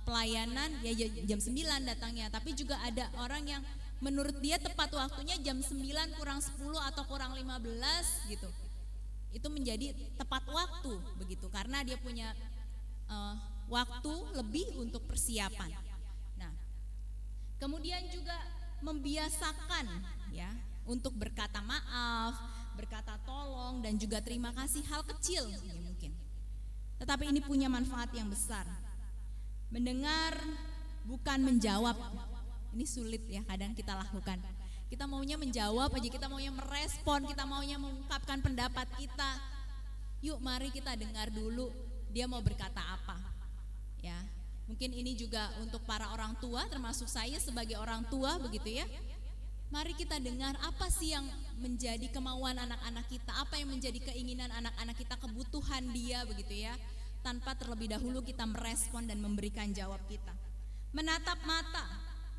pelayanan ya jam 9 datangnya, tapi juga ada orang yang menurut dia tepat waktunya jam 9 kurang 10 atau kurang 15 gitu. Itu menjadi tepat waktu begitu, karena dia punya waktu lebih untuk persiapan. Nah, kemudian juga membiasakan ya untuk berkata maaf, berkata tolong dan juga terima kasih, hal kecil ya mungkin. Tetapi ini punya manfaat yang besar. Mendengar bukan menjawab. Ini sulit ya kadang kita lakukan. Kita maunya menjawab aja, kita maunya merespon, kita maunya mengungkapkan pendapat kita. Yuk mari kita dengar dulu dia mau berkata apa. Ya, mungkin ini juga untuk para orang tua, termasuk saya sebagai orang tua begitu ya. Mari kita dengar apa sih yang menjadi kemauan anak-anak kita, apa yang menjadi keinginan anak-anak kita, kebutuhan dia begitu ya. Tanpa terlebih dahulu kita merespon dan memberikan jawab kita. Menatap mata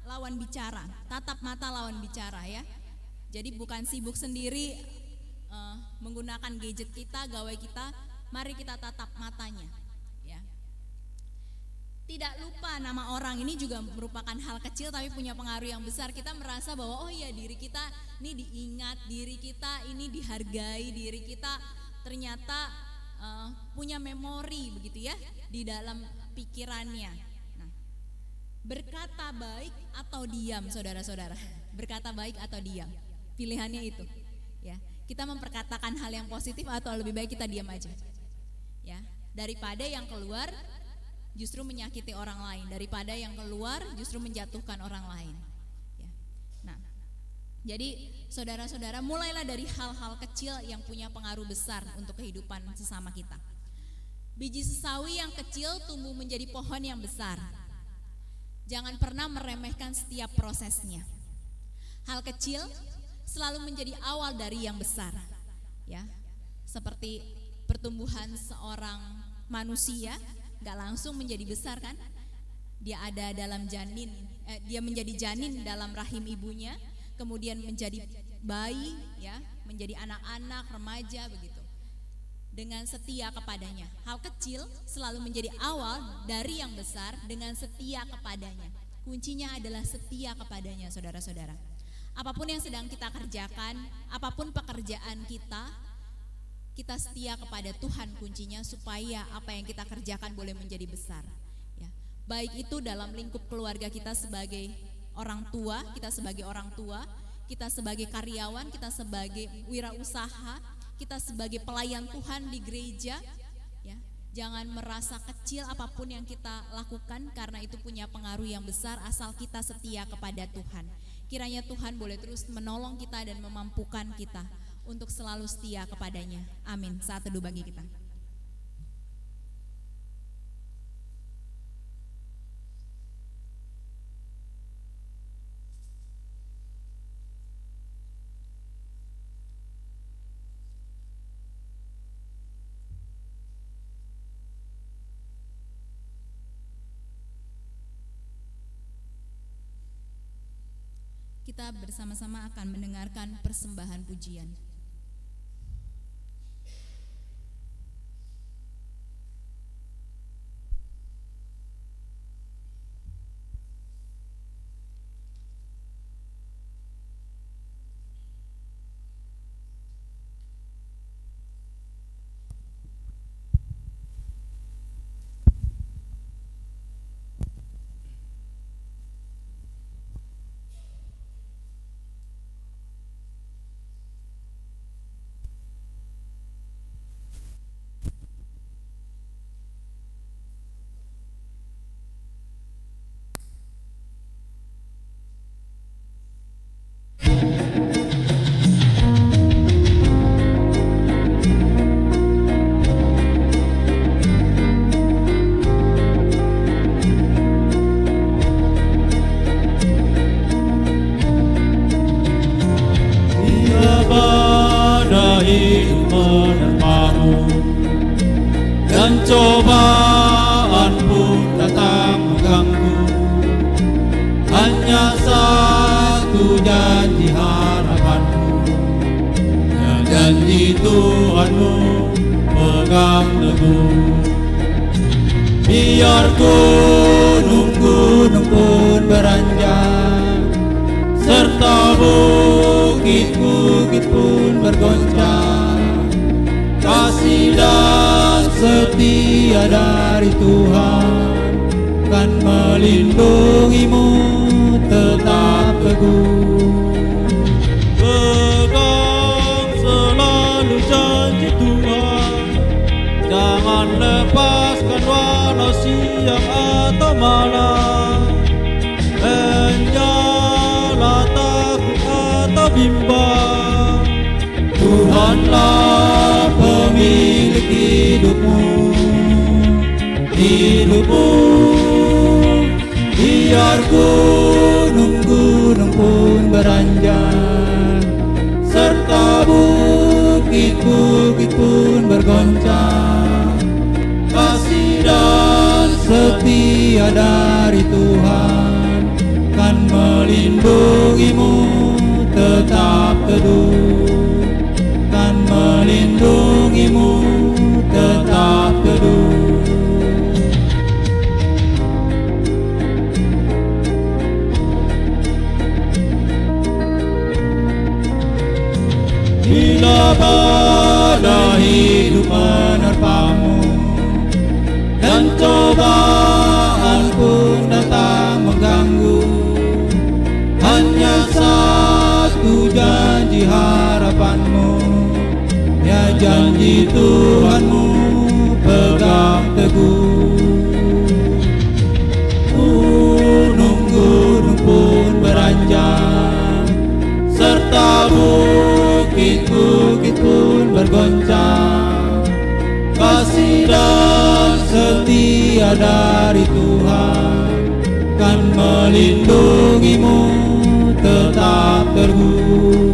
lawan bicara, tatap mata lawan bicara ya. Jadi bukan sibuk sendiri menggunakan gadget kita, gawai kita, mari kita tatap matanya ya. Tidak lupa nama orang, ini juga merupakan hal kecil tapi punya pengaruh yang besar. Kita merasa bahwa oh ya diri kita ini diingat, diri kita ini dihargai, diri kita ternyata punya memori begitu ya di dalam pikirannya. Berkata baik atau diam, saudara-saudara. Berkata baik atau diam, pilihannya itu ya. Kita memperkatakan hal yang positif atau lebih baik kita diam aja ya, daripada yang keluar justru menyakiti orang lain, daripada yang keluar justru menjatuhkan orang lain ya. Nah, jadi saudara-saudara, mulailah dari hal-hal kecil yang punya pengaruh besar untuk kehidupan sesama kita. Biji sesawi yang kecil tumbuh menjadi pohon yang besar. Jangan pernah meremehkan setiap prosesnya. Hal kecil selalu menjadi awal dari yang besar. Ya, seperti pertumbuhan seorang manusia, nggak langsung menjadi besar kan? Dia ada dalam janin, dia menjadi janin dalam rahim ibunya, kemudian menjadi bayi, ya, menjadi anak-anak, remaja begitu. Dengan setia kepadanya. Hal kecil selalu menjadi awal dari yang besar dengan setia kepadanya. Kuncinya adalah setia kepadanya, saudara-saudara. Apapun yang sedang kita kerjakan, apapun pekerjaan kita, kita setia kepada Tuhan kuncinya supaya apa yang kita kerjakan boleh menjadi besar. Ya. Baik itu dalam lingkup keluarga kita sebagai orang tua, kita sebagai orang tua, kita sebagai karyawan, kita sebagai wirausaha, kita sebagai pelayan Tuhan di gereja, ya, jangan merasa kecil apapun yang kita lakukan karena itu punya pengaruh yang besar asal kita setia kepada Tuhan. Kiranya Tuhan boleh terus menolong kita dan memampukan kita untuk selalu setia kepadanya. Amin. Saat teduh bagi kita. Kita bersama-sama akan mendengarkan persembahan pujian. menerpamu, dan cobaan pun datang mengganggu. Hanya satu janji harapanmu, ya janji Tuhanmu pegang teguh. Biar gunung-gunung pun beranjak, serta bukit-bukit pun bergoncang, kasih dan setia dari Tuhan kan melindungimu tetap teguh. Pegang selalu janji Tuhan, jangan lepaskan walau siang atau malam. Janganlah takut atau bimbang, Tuhanlah pemilik hidupmu. Biar gunung-gunung pun beranjak, serta bukit-bukit pun bergoncang, kasih dan setia dari Tuhan kan melindungimu tetap teduh, kan melindungimu tetap teduh. Bila badai hidup menerpamu, dan cobaan pun datang mengganggu, hanya satu janji harapanmu, ya janji Tuhanmu pegang teguh. Gunung-gunung pun beranjak, serta bukit-bukit pun bergoncang, kasih dan setia dari Tuhan kan melindungimu tetap teguh.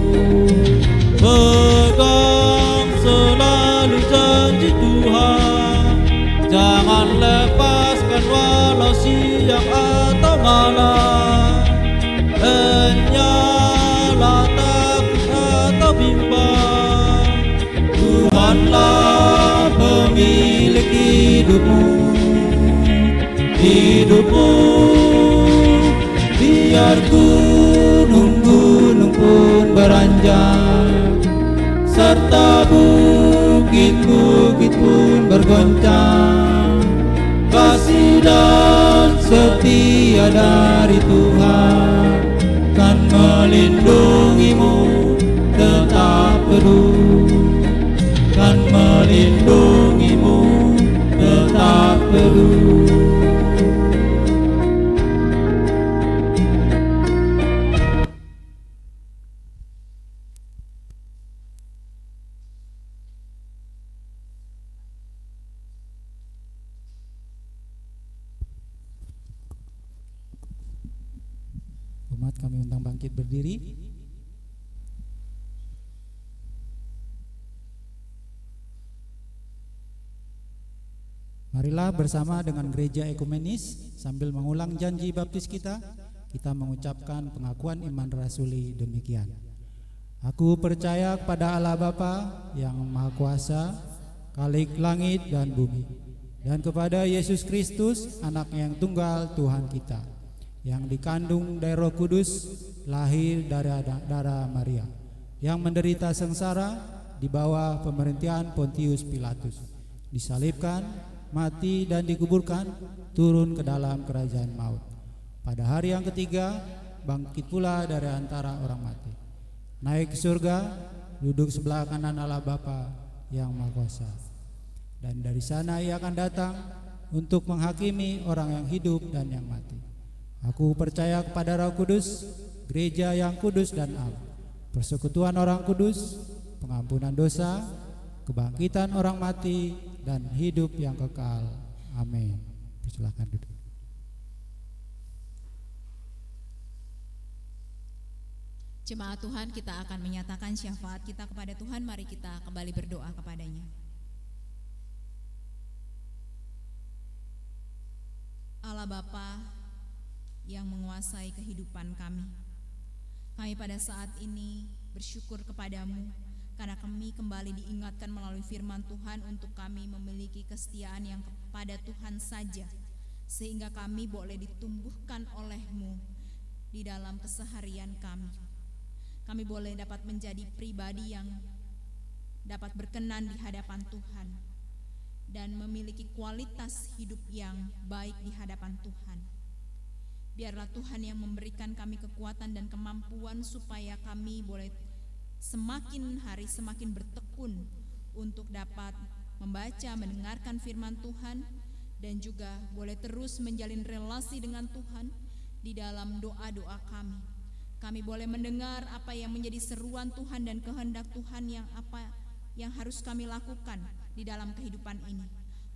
Pegang selalu janji Tuhan, jangan lepaskan walau siang atau malam. Janganlah takut atau bimbang, Tuhanlah pemilik hidupmu. Biar gunung-gunung pun beranjak, serta bukit-bukit pun bergoncang, kasih dan setia dari Tuhan kan melindungimu tetap teduh, kan melindungimu tetap teduh. Umat kami undang bangkit berdiri. Marilah bersama dengan gereja ekumenis sambil mengulang janji baptis kita mengucapkan pengakuan iman rasuli demikian. Aku percaya kepada Allah Bapa yang Maha Kuasa, Khalik langit dan bumi, dan kepada Yesus Kristus, Anak-Nya yang tunggal Tuhan kita, yang dikandung dari Roh Kudus, lahir dari darah Maria, yang menderita sengsara di bawah pemerintahan Pontius Pilatus, disalibkan, mati dan dikuburkan, turun ke dalam kerajaan maut. Pada hari yang ketiga bangkit pula dari antara orang mati, naik ke surga, duduk sebelah kanan Allah Bapa yang Maha Kuasa. Dan dari sana Ia akan datang untuk menghakimi orang yang hidup dan yang mati. Aku percaya kepada Roh Kudus, gereja yang kudus dan am, persekutuan orang kudus, pengampunan dosa, kebangkitan orang mati, dan hidup yang kekal. Amin. Silakan duduk. Jemaat Tuhan, kita akan menyatakan syafaat kita kepada Tuhan. Mari kita kembali berdoa kepadanya. Allah Bapa yang menguasai kehidupan kami, kami pada saat ini bersyukur kepadamu karena kami kembali diingatkan melalui firman Tuhan untuk kami memiliki kesetiaan yang kepada Tuhan saja, sehingga kami boleh ditumbuhkan oleh-Mu di dalam keseharian kami. Kami boleh dapat menjadi pribadi yang dapat berkenan di hadapan Tuhan dan memiliki kualitas hidup yang baik di hadapan Tuhan. Biarlah Tuhan yang memberikan kami kekuatan dan kemampuan supaya kami boleh semakin hari semakin bertekun untuk dapat membaca, mendengarkan firman Tuhan, dan juga boleh terus menjalin relasi dengan Tuhan di dalam doa-doa kami. Kami boleh mendengar apa yang menjadi seruan Tuhan dan kehendak Tuhan yang apa yang harus kami lakukan di dalam kehidupan ini.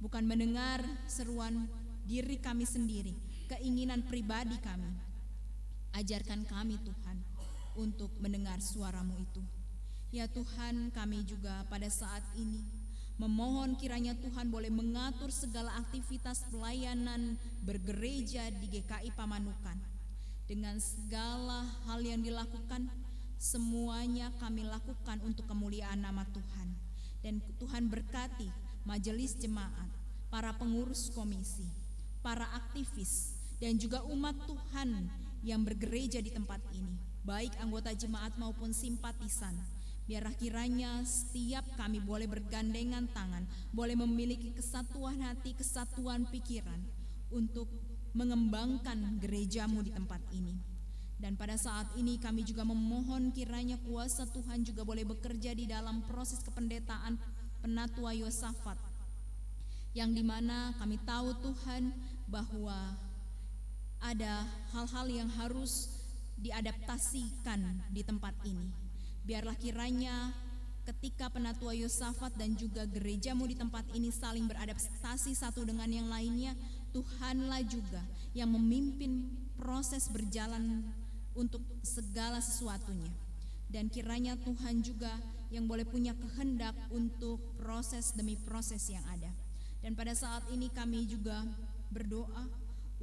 Bukan mendengar seruan diri kami sendiri, keinginan pribadi kami. Ajarkan kami Tuhan untuk mendengar suara-Mu itu. Ya Tuhan, kami juga pada saat ini memohon kiranya Tuhan boleh mengatur segala aktivitas pelayanan bergereja di GKI Pamanukan. Dengan segala hal yang dilakukan, semuanya kami lakukan untuk kemuliaan nama Tuhan. Dan Tuhan berkati majelis jemaat, para pengurus komisi, para aktivis, dan juga umat Tuhan yang bergereja di tempat ini, baik anggota jemaat maupun simpatisan. Biarlah kiranya setiap kami boleh bergandengan tangan, boleh memiliki kesatuan hati, kesatuan pikiran untuk mengembangkan gereja-Mu di tempat ini. Dan pada saat ini kami juga memohon kiranya kuasa Tuhan juga boleh bekerja di dalam proses kependetaan Penatua Yosafat, yang dimana kami tahu Tuhan bahwa ada hal-hal yang harus diadaptasikan di tempat ini. Biarlah kiranya ketika Penatua Yosafat dan juga gereja-Mu di tempat ini saling beradaptasi satu dengan yang lainnya, Tuhanlah juga yang memimpin proses berjalan untuk segala sesuatunya. Dan kiranya Tuhan juga yang boleh punya kehendak untuk proses demi proses yang ada. Dan pada saat ini kami juga berdoa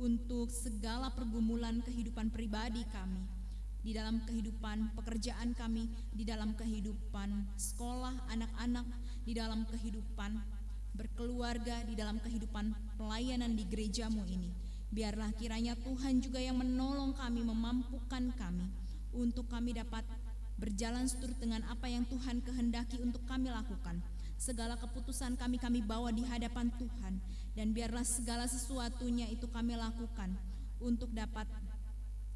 untuk segala pergumulan kehidupan pribadi kami, di dalam kehidupan pekerjaan kami, di dalam kehidupan sekolah anak-anak, di dalam kehidupan berkeluarga, di dalam kehidupan pelayanan di gereja-Mu ini. Biarlah kiranya Tuhan juga yang menolong kami, memampukan kami untuk kami dapat berjalan seturut dengan apa yang Tuhan kehendaki untuk kami lakukan. Segala keputusan kami bawa di hadapan Tuhan, dan biarlah segala sesuatunya itu kami lakukan untuk dapat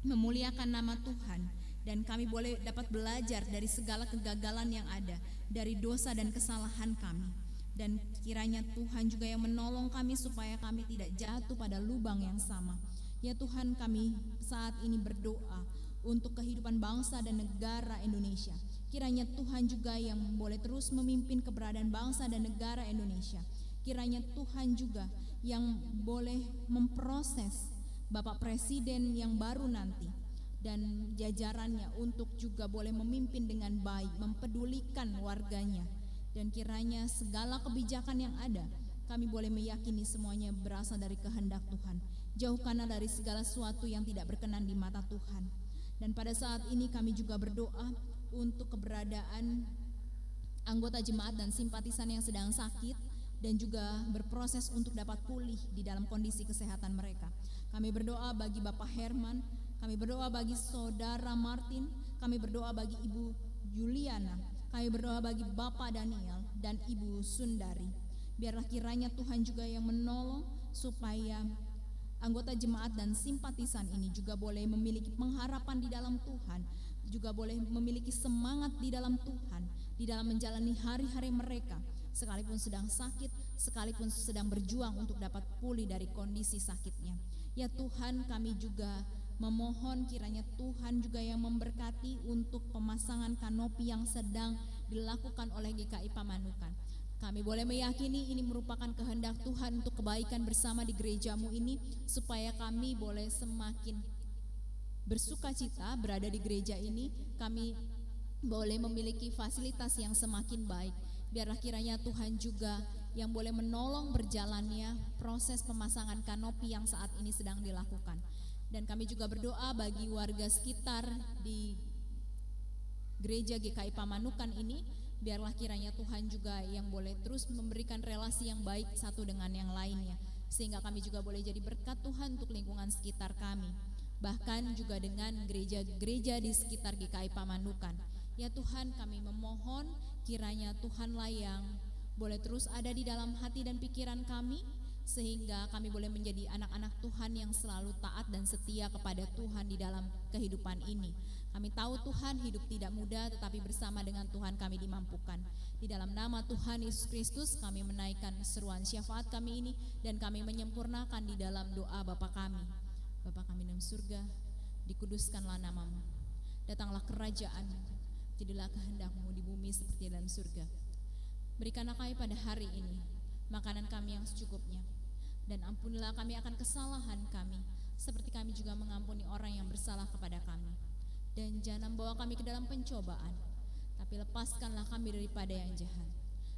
memuliakan nama Tuhan, dan kami boleh dapat belajar dari segala kegagalan yang ada, dari dosa dan kesalahan kami. Dan kiranya Tuhan juga yang menolong kami supaya kami tidak jatuh pada lubang yang sama. Ya Tuhan, kami saat ini berdoa untuk kehidupan bangsa dan negara Indonesia. Kiranya Tuhan juga yang boleh terus memimpin keberadaan bangsa dan negara Indonesia. Kiranya Tuhan juga yang boleh memproses Bapak Presiden yang baru nanti dan jajarannya untuk juga boleh memimpin dengan baik, mempedulikan warganya. Dan kiranya segala kebijakan yang ada, kami boleh meyakini semuanya berasal dari kehendak Tuhan. Jauhkanlah dari segala sesuatu yang tidak berkenan di mata Tuhan. Dan pada saat ini kami juga berdoa untuk keberadaan anggota jemaat dan simpatisan yang sedang sakit dan juga berproses untuk dapat pulih di dalam kondisi kesehatan mereka. Kami berdoa bagi Bapak Herman, kami berdoa bagi Saudara Martin, kami berdoa bagi Ibu Juliana, kami berdoa bagi Bapak Daniel dan Ibu Sundari. Biarlah kiranya Tuhan juga yang menolong supaya anggota jemaat dan simpatisan ini juga boleh memiliki pengharapan di dalam Tuhan, juga boleh memiliki semangat di dalam Tuhan, di dalam menjalani hari-hari mereka, sekalipun sedang sakit, sekalipun sedang berjuang untuk dapat pulih dari kondisi sakitnya. Ya Tuhan, kami juga memohon kiranya Tuhan juga yang memberkati untuk pemasangan kanopi yang sedang dilakukan oleh GKI Pamanukan. Kami boleh meyakini ini merupakan kehendak Tuhan untuk kebaikan bersama di gereja-Mu ini, supaya kami boleh semakin bersukacita berada di gereja ini, kami boleh memiliki fasilitas yang semakin baik. Biarlah kiranya Tuhan juga yang boleh menolong berjalannya proses pemasangan kanopi yang saat ini sedang dilakukan. Dan kami juga berdoa bagi warga sekitar di gereja GKI Pamanukan ini, biarlah kiranya Tuhan juga yang boleh terus memberikan relasi yang baik satu dengan yang lainnya, sehingga kami juga boleh jadi berkat Tuhan untuk lingkungan sekitar kami, bahkan juga dengan gereja-gereja di sekitar GKI Pamanukan. Ya Tuhan, kami memohon kiranya Tuhanlah yang boleh terus ada di dalam hati dan pikiran kami, sehingga kami boleh menjadi anak-anak Tuhan yang selalu taat dan setia kepada Tuhan di dalam kehidupan ini. Kami tahu Tuhan hidup tidak mudah, tetapi bersama dengan Tuhan kami dimampukan. Di dalam nama Tuhan Yesus Kristus kami menaikkan seruan syafaat kami ini, dan kami menyempurnakan di dalam doa Bapa kami. Bapa kami dalam surga, dikuduskanlah namamu, datanglah kerajaan-Mu, jadilah kehendak-Mu di bumi seperti dalam surga. Berikanlah kami pada hari ini makanan kami yang secukupnya, dan ampunilah kami akan kesalahan kami, seperti kami juga mengampuni orang yang bersalah kepada kami. Dan jangan membawa kami ke dalam pencobaan, tapi lepaskanlah kami daripada yang jahat.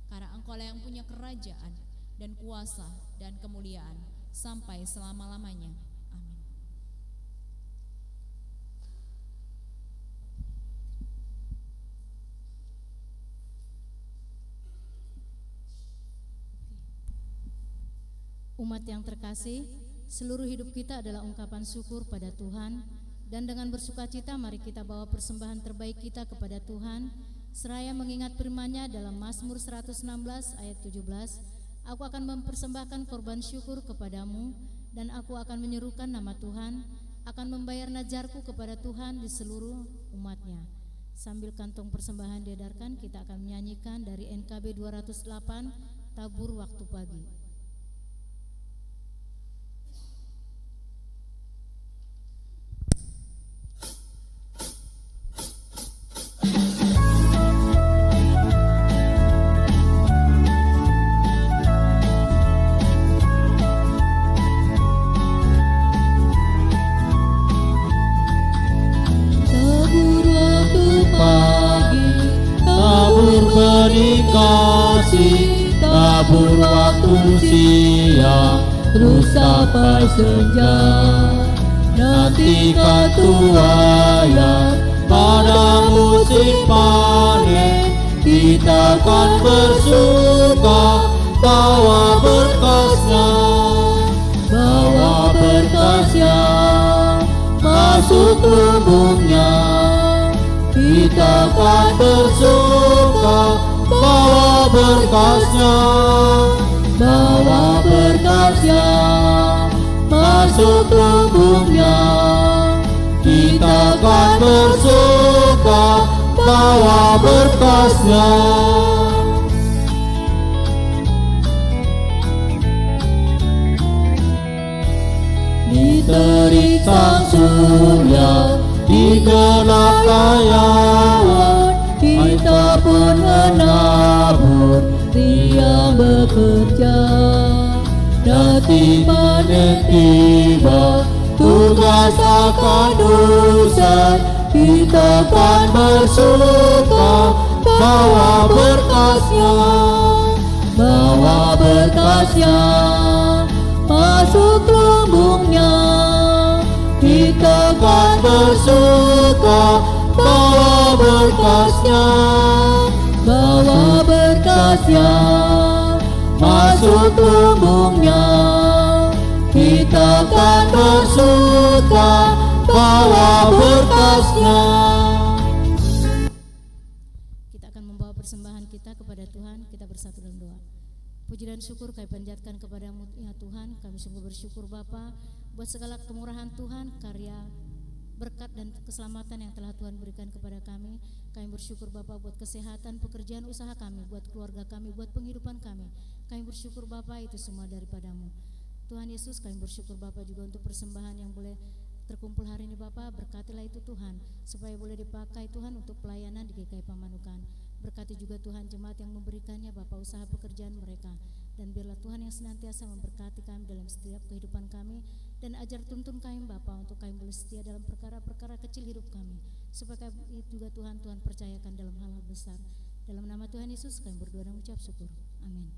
Karena Engkau-Lah yang punya kerajaan dan kuasa dan kemuliaan sampai selama-lamanya. Amin. Umat yang terkasih, seluruh hidup kita adalah ungkapan syukur pada Tuhan, dan dengan bersukacita mari kita bawa persembahan terbaik kita kepada Tuhan, seraya mengingat firman-Nya dalam Mazmur 116 ayat 17, aku akan mempersembahkan korban syukur kepadamu, dan aku akan menyerukan nama Tuhan, akan membayar najarku kepada Tuhan di seluruh umat-Nya. Sambil kantong persembahan diedarkan, kita akan menyanyikan dari NKB 208, Tabur Waktu Pagi. Tabur waktu siang, terus sampai senja. Nantikan tuayan pada musim panen, kita akan bersuka bawa berkasnya, bawa berkasnya masuk lumbungnya. Kita akan bersuka bawa berkasnya, bawa berkasnya masuk lumbungnya. Kita akan bersuka bawa berkasnya. Di terik sang surya, di gelap layan, kita pun menabur, dia bekerja. Nanti panen tiba, tugas akan usai, kita akan bersuka bawa berkasnya, bawa berkasnya masuk lumbungnya. Kita akan bersuka bawa berkasnya, bawa berkasnya masuk lumbungnya. Kita akan bersuka bawa berkasnya. Kita akan membawa persembahan kita kepada Tuhan. Kita bersatu dalam doa. Puji dan syukur kami panjatkan kepadamu ya Tuhan. Kami sungguh bersyukur Bapa buat segala kemurahan Tuhan, karya, berkat dan keselamatan yang telah Tuhan berikan kepada kami. Kami bersyukur Bapa buat kesehatan, pekerjaan, usaha kami, buat keluarga kami, buat penghidupan kami. Kami bersyukur Bapa, itu semua daripadamu. Tuhan Yesus, kami bersyukur Bapa juga untuk persembahan yang boleh terkumpul hari ini Bapa. Berkatilah itu Tuhan, supaya boleh dipakai Tuhan untuk pelayanan di GKI Pamanukan. Berkati juga Tuhan jemaat yang memberikannya Bapa, usaha pekerjaan mereka. Dan biarlah Tuhan yang senantiasa memberkati kami dalam setiap kehidupan kami. Dan ajar tuntun kami Bapa untuk kami boleh setia dalam perkara-perkara kecil hidup kami, supaya kami juga Tuhan percayakan dalam hal-hal besar. Dalam nama Tuhan Yesus kami berdoa dan mengucap syukur. Amin.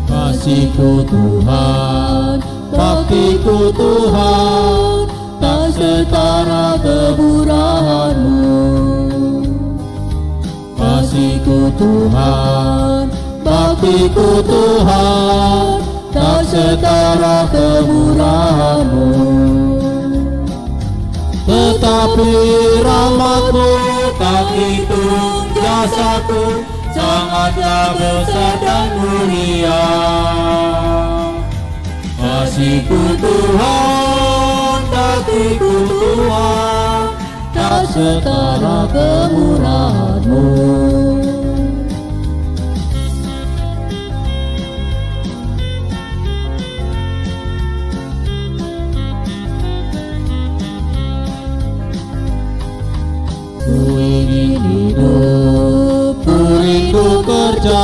Kasih-Ku Tuhan, bakti-Ku Tuhan, tak setara kemurahan-Mu. Kasih-Ku Tuhan, bakti-Ku Tuhan, tak setara kemurahan-Mu. Tetapi rahmat-Mu tak hitung jasaku, sangatlah besar dan mulia. Kasih-Ku Tuhan, bakti-Ku Tuhan, tak setara kemurahan-Mu. Ku ingin hidup, ku rindu kerja,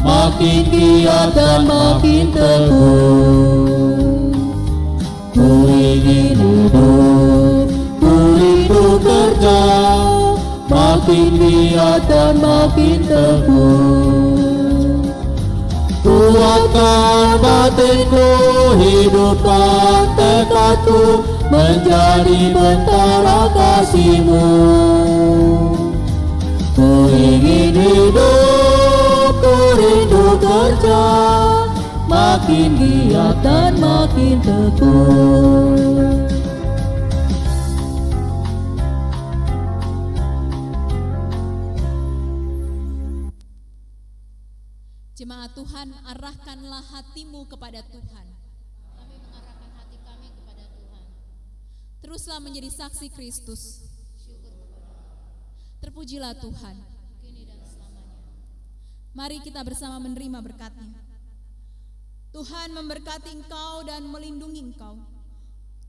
makin giat dan makin teguh. Ku ingin hidup, ku rindu kerja, makin giat dan makin teguh. Kuatkan batinku, hidupkan tekadku, menjadi bentara kasih-Mu. Ku ingin hidup, ku rindu kerja, makin giat dan makin teguh. Jemaat Tuhan, arahkanlah hatimu kepada Tuhan. Kami mengarahkan hati kami kepada Tuhan. Teruslah menjadi saksi Kristus. Terpujilah Tuhan. Kini dan selamanya. Mari kita bersama menerima berkat-Nya. Tuhan memberkati engkau dan melindungi engkau.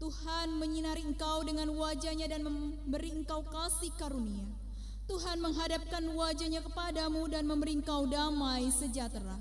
Tuhan menyinari engkau dengan wajah-Nya dan memberi engkau kasih karunia. Tuhan menghadapkan wajah-Nya kepadamu dan memberi engkau damai sejahtera.